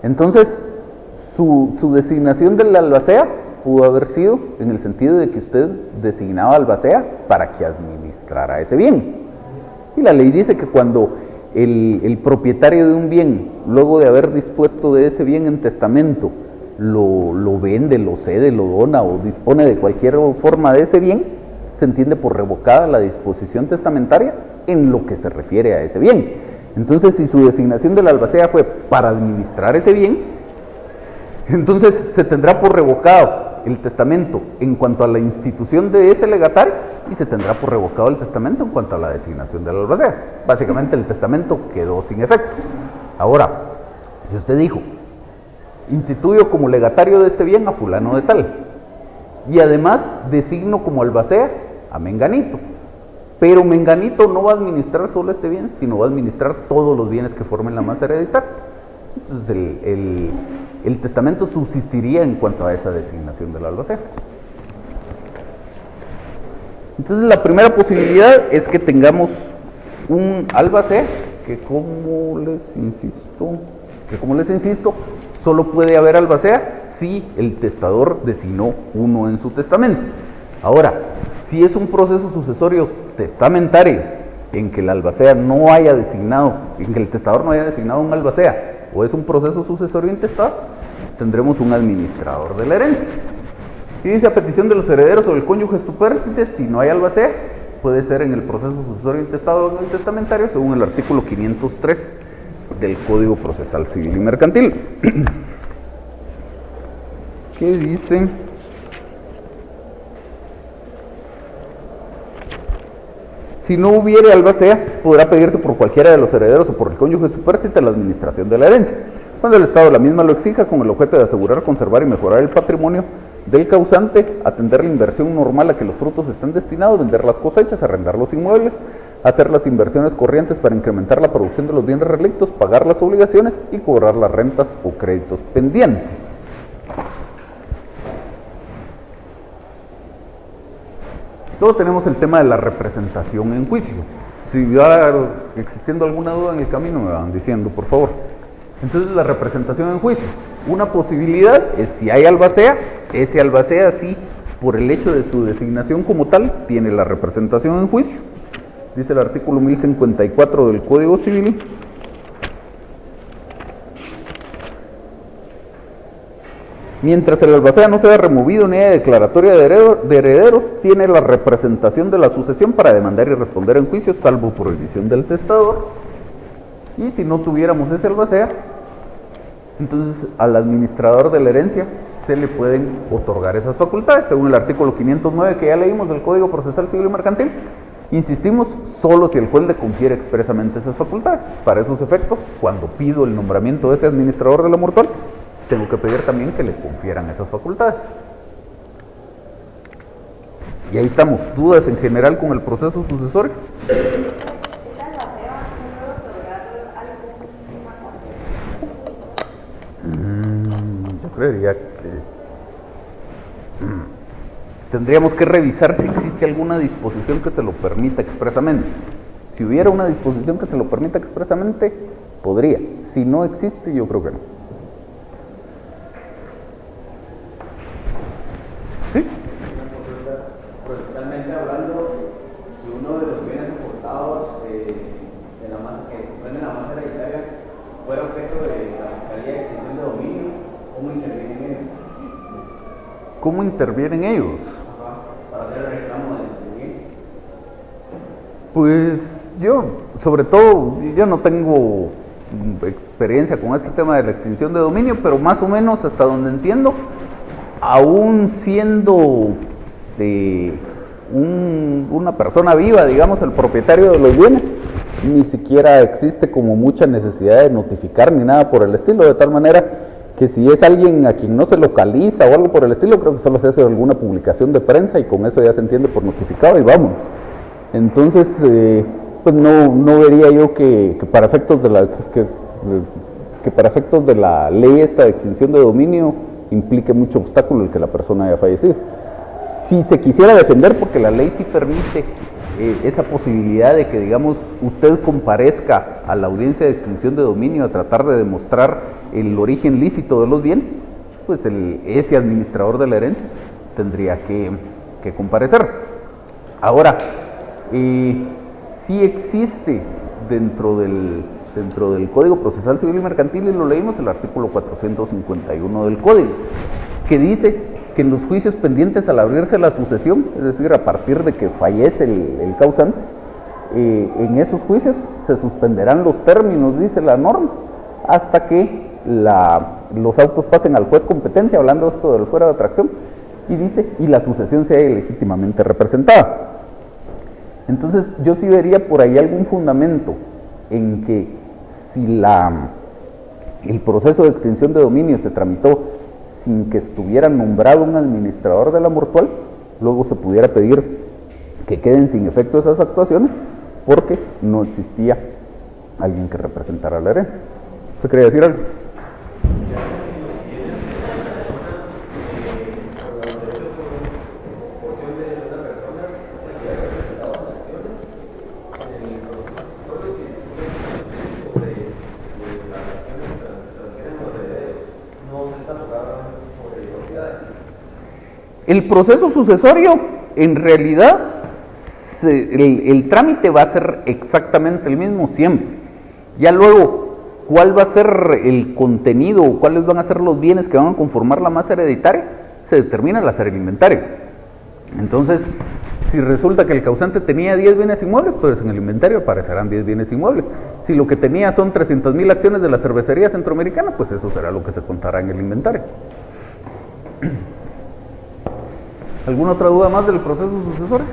Entonces, su designación de la albacea pudo haber sido en el sentido de que usted designaba albacea para que administrara ese bien. Y la ley dice que cuando el propietario de un bien, luego de haber dispuesto de ese bien en testamento, lo vende, lo cede, lo dona o dispone de cualquier forma de ese bien, se entiende por revocada la disposición testamentaria en lo que se refiere a ese bien. Entonces, si su designación de la albacea fue para administrar ese bien, entonces se tendrá por revocado el testamento en cuanto a la institución de ese legatario y se tendrá por revocado el testamento en cuanto a la designación de la albacea. Básicamente el testamento quedó sin efecto. Ahora, si usted dijo, instituyo como legatario de este bien a fulano de tal, y además designo como albacea a menganito, pero menganito no va a administrar solo este bien, sino va a administrar todos los bienes que formen la masa hereditaria. Entonces el testamento subsistiría en cuanto a esa designación del albacea. Entonces la primera posibilidad es que tengamos un albacea que como les insisto, solo puede haber albacea si el testador designó uno en su testamento. Ahora, si es un proceso sucesorio testamentario en que el albacea no haya designado, en que el testador no haya designado un albacea, o es un proceso sucesorio intestado, tendremos un administrador de la herencia. Y dice, a petición de los herederos o del cónyuge supérstite, si no hay albacea, puede ser en el proceso sucesorio intestado o en el testamentario, según el artículo 503 del Código Procesal Civil y Mercantil. ¿Qué dice? Si no hubiere albacea, podrá pedirse por cualquiera de los herederos o por el cónyuge supérstite la administración de la herencia, cuando el Estado la misma lo exija, con el objeto de asegurar, conservar y mejorar el patrimonio del causante, atender la inversión normal a que los frutos estén destinados, vender las cosechas, arrendar los inmuebles, hacer las inversiones corrientes para incrementar la producción de los bienes relictos, pagar las obligaciones y cobrar las rentas o créditos pendientes. Luego tenemos el tema de la representación en juicio. Si va existiendo alguna duda en el camino, me van diciendo, por favor. Entonces, la representación en juicio. Una posibilidad es si hay albacea, ese albacea sí, por el hecho de su designación como tal, tiene la representación en juicio. Dice el artículo 1054 del Código Civil. Mientras el albacea no sea removido ni haya declaratoria de herederos, tiene la representación de la sucesión para demandar y responder en juicio, salvo prohibición del testador. Y si no tuviéramos ese albacea, entonces al administrador de la herencia se le pueden otorgar esas facultades, según el artículo 509 que ya leímos del Código Procesal Civil y Mercantil. Insistimos, solo si el juez le confiere expresamente esas facultades. Para esos efectos, cuando pido el nombramiento de ese administrador de la mortual, tengo que pedir también que le confieran esas facultades. Y ahí estamos. ¿Dudas en general con el proceso sucesorio? Yo creería que tendríamos que revisar si existe alguna disposición que se lo permita expresamente. Si hubiera una disposición que se lo permita expresamente, podría. Si no existe, yo creo que no. ¿Sí? Procesalmente hablando, si uno de los bienes aportados de la masa que comprende la masa hereditaria fuera objeto de la Fiscalía de Extinción de Dominio, ¿cómo intervienen ellos? ¿Cómo intervienen ellos? Para hacer el reclamo del bien. Pues yo, sobre todo, yo no tengo experiencia con este tema de la extinción de dominio, pero más o menos hasta donde entiendo, aún siendo una persona viva, digamos, el propietario de los bienes, ni siquiera existe como mucha necesidad de notificar ni nada por el estilo, de tal manera que si es alguien a quien no se localiza o algo por el estilo, creo que solo se hace alguna publicación de prensa y con eso ya se entiende por notificado y vámonos. Entonces, pues no vería yo que para efectos de la ley esta de extinción de dominio implique mucho obstáculo el que la persona haya fallecido. Si se quisiera defender, porque la ley sí permite esa posibilidad de que, digamos, usted comparezca a la audiencia de extinción de dominio a tratar de demostrar el origen lícito de los bienes, pues ese administrador de la herencia tendría que comparecer. Ahora, sí existe dentro del Código Procesal Civil y Mercantil, y lo leímos, el artículo 451 del Código, que dice que en los juicios pendientes al abrirse la sucesión, es decir, a partir de que fallece el causante, en esos juicios se suspenderán los términos, dice la norma, hasta que los autos pasen al juez competente, hablando de esto del fuera de atracción, y dice, y la sucesión sea ilegítimamente representada. Entonces yo sí vería por ahí algún fundamento en que si el proceso de extinción de dominio se tramitó sin que estuviera nombrado un administrador de la mortual, luego se pudiera pedir que queden sin efecto esas actuaciones porque no existía alguien que representara la herencia. ¿Usted quería decir algo? El proceso sucesorio, en realidad, el trámite va a ser exactamente el mismo siempre. Ya luego, ¿cuál va a ser el contenido o cuáles van a ser los bienes que van a conformar la masa hereditaria? Se determina al hacer el inventario. Entonces, si resulta que el causante tenía 10 bienes inmuebles, pues en el inventario aparecerán 10 bienes inmuebles. Si lo que tenía son 300,000 acciones de la cervecería centroamericana, pues eso será lo que se contará en el inventario. ¿Alguna otra duda más del proceso sucesorio?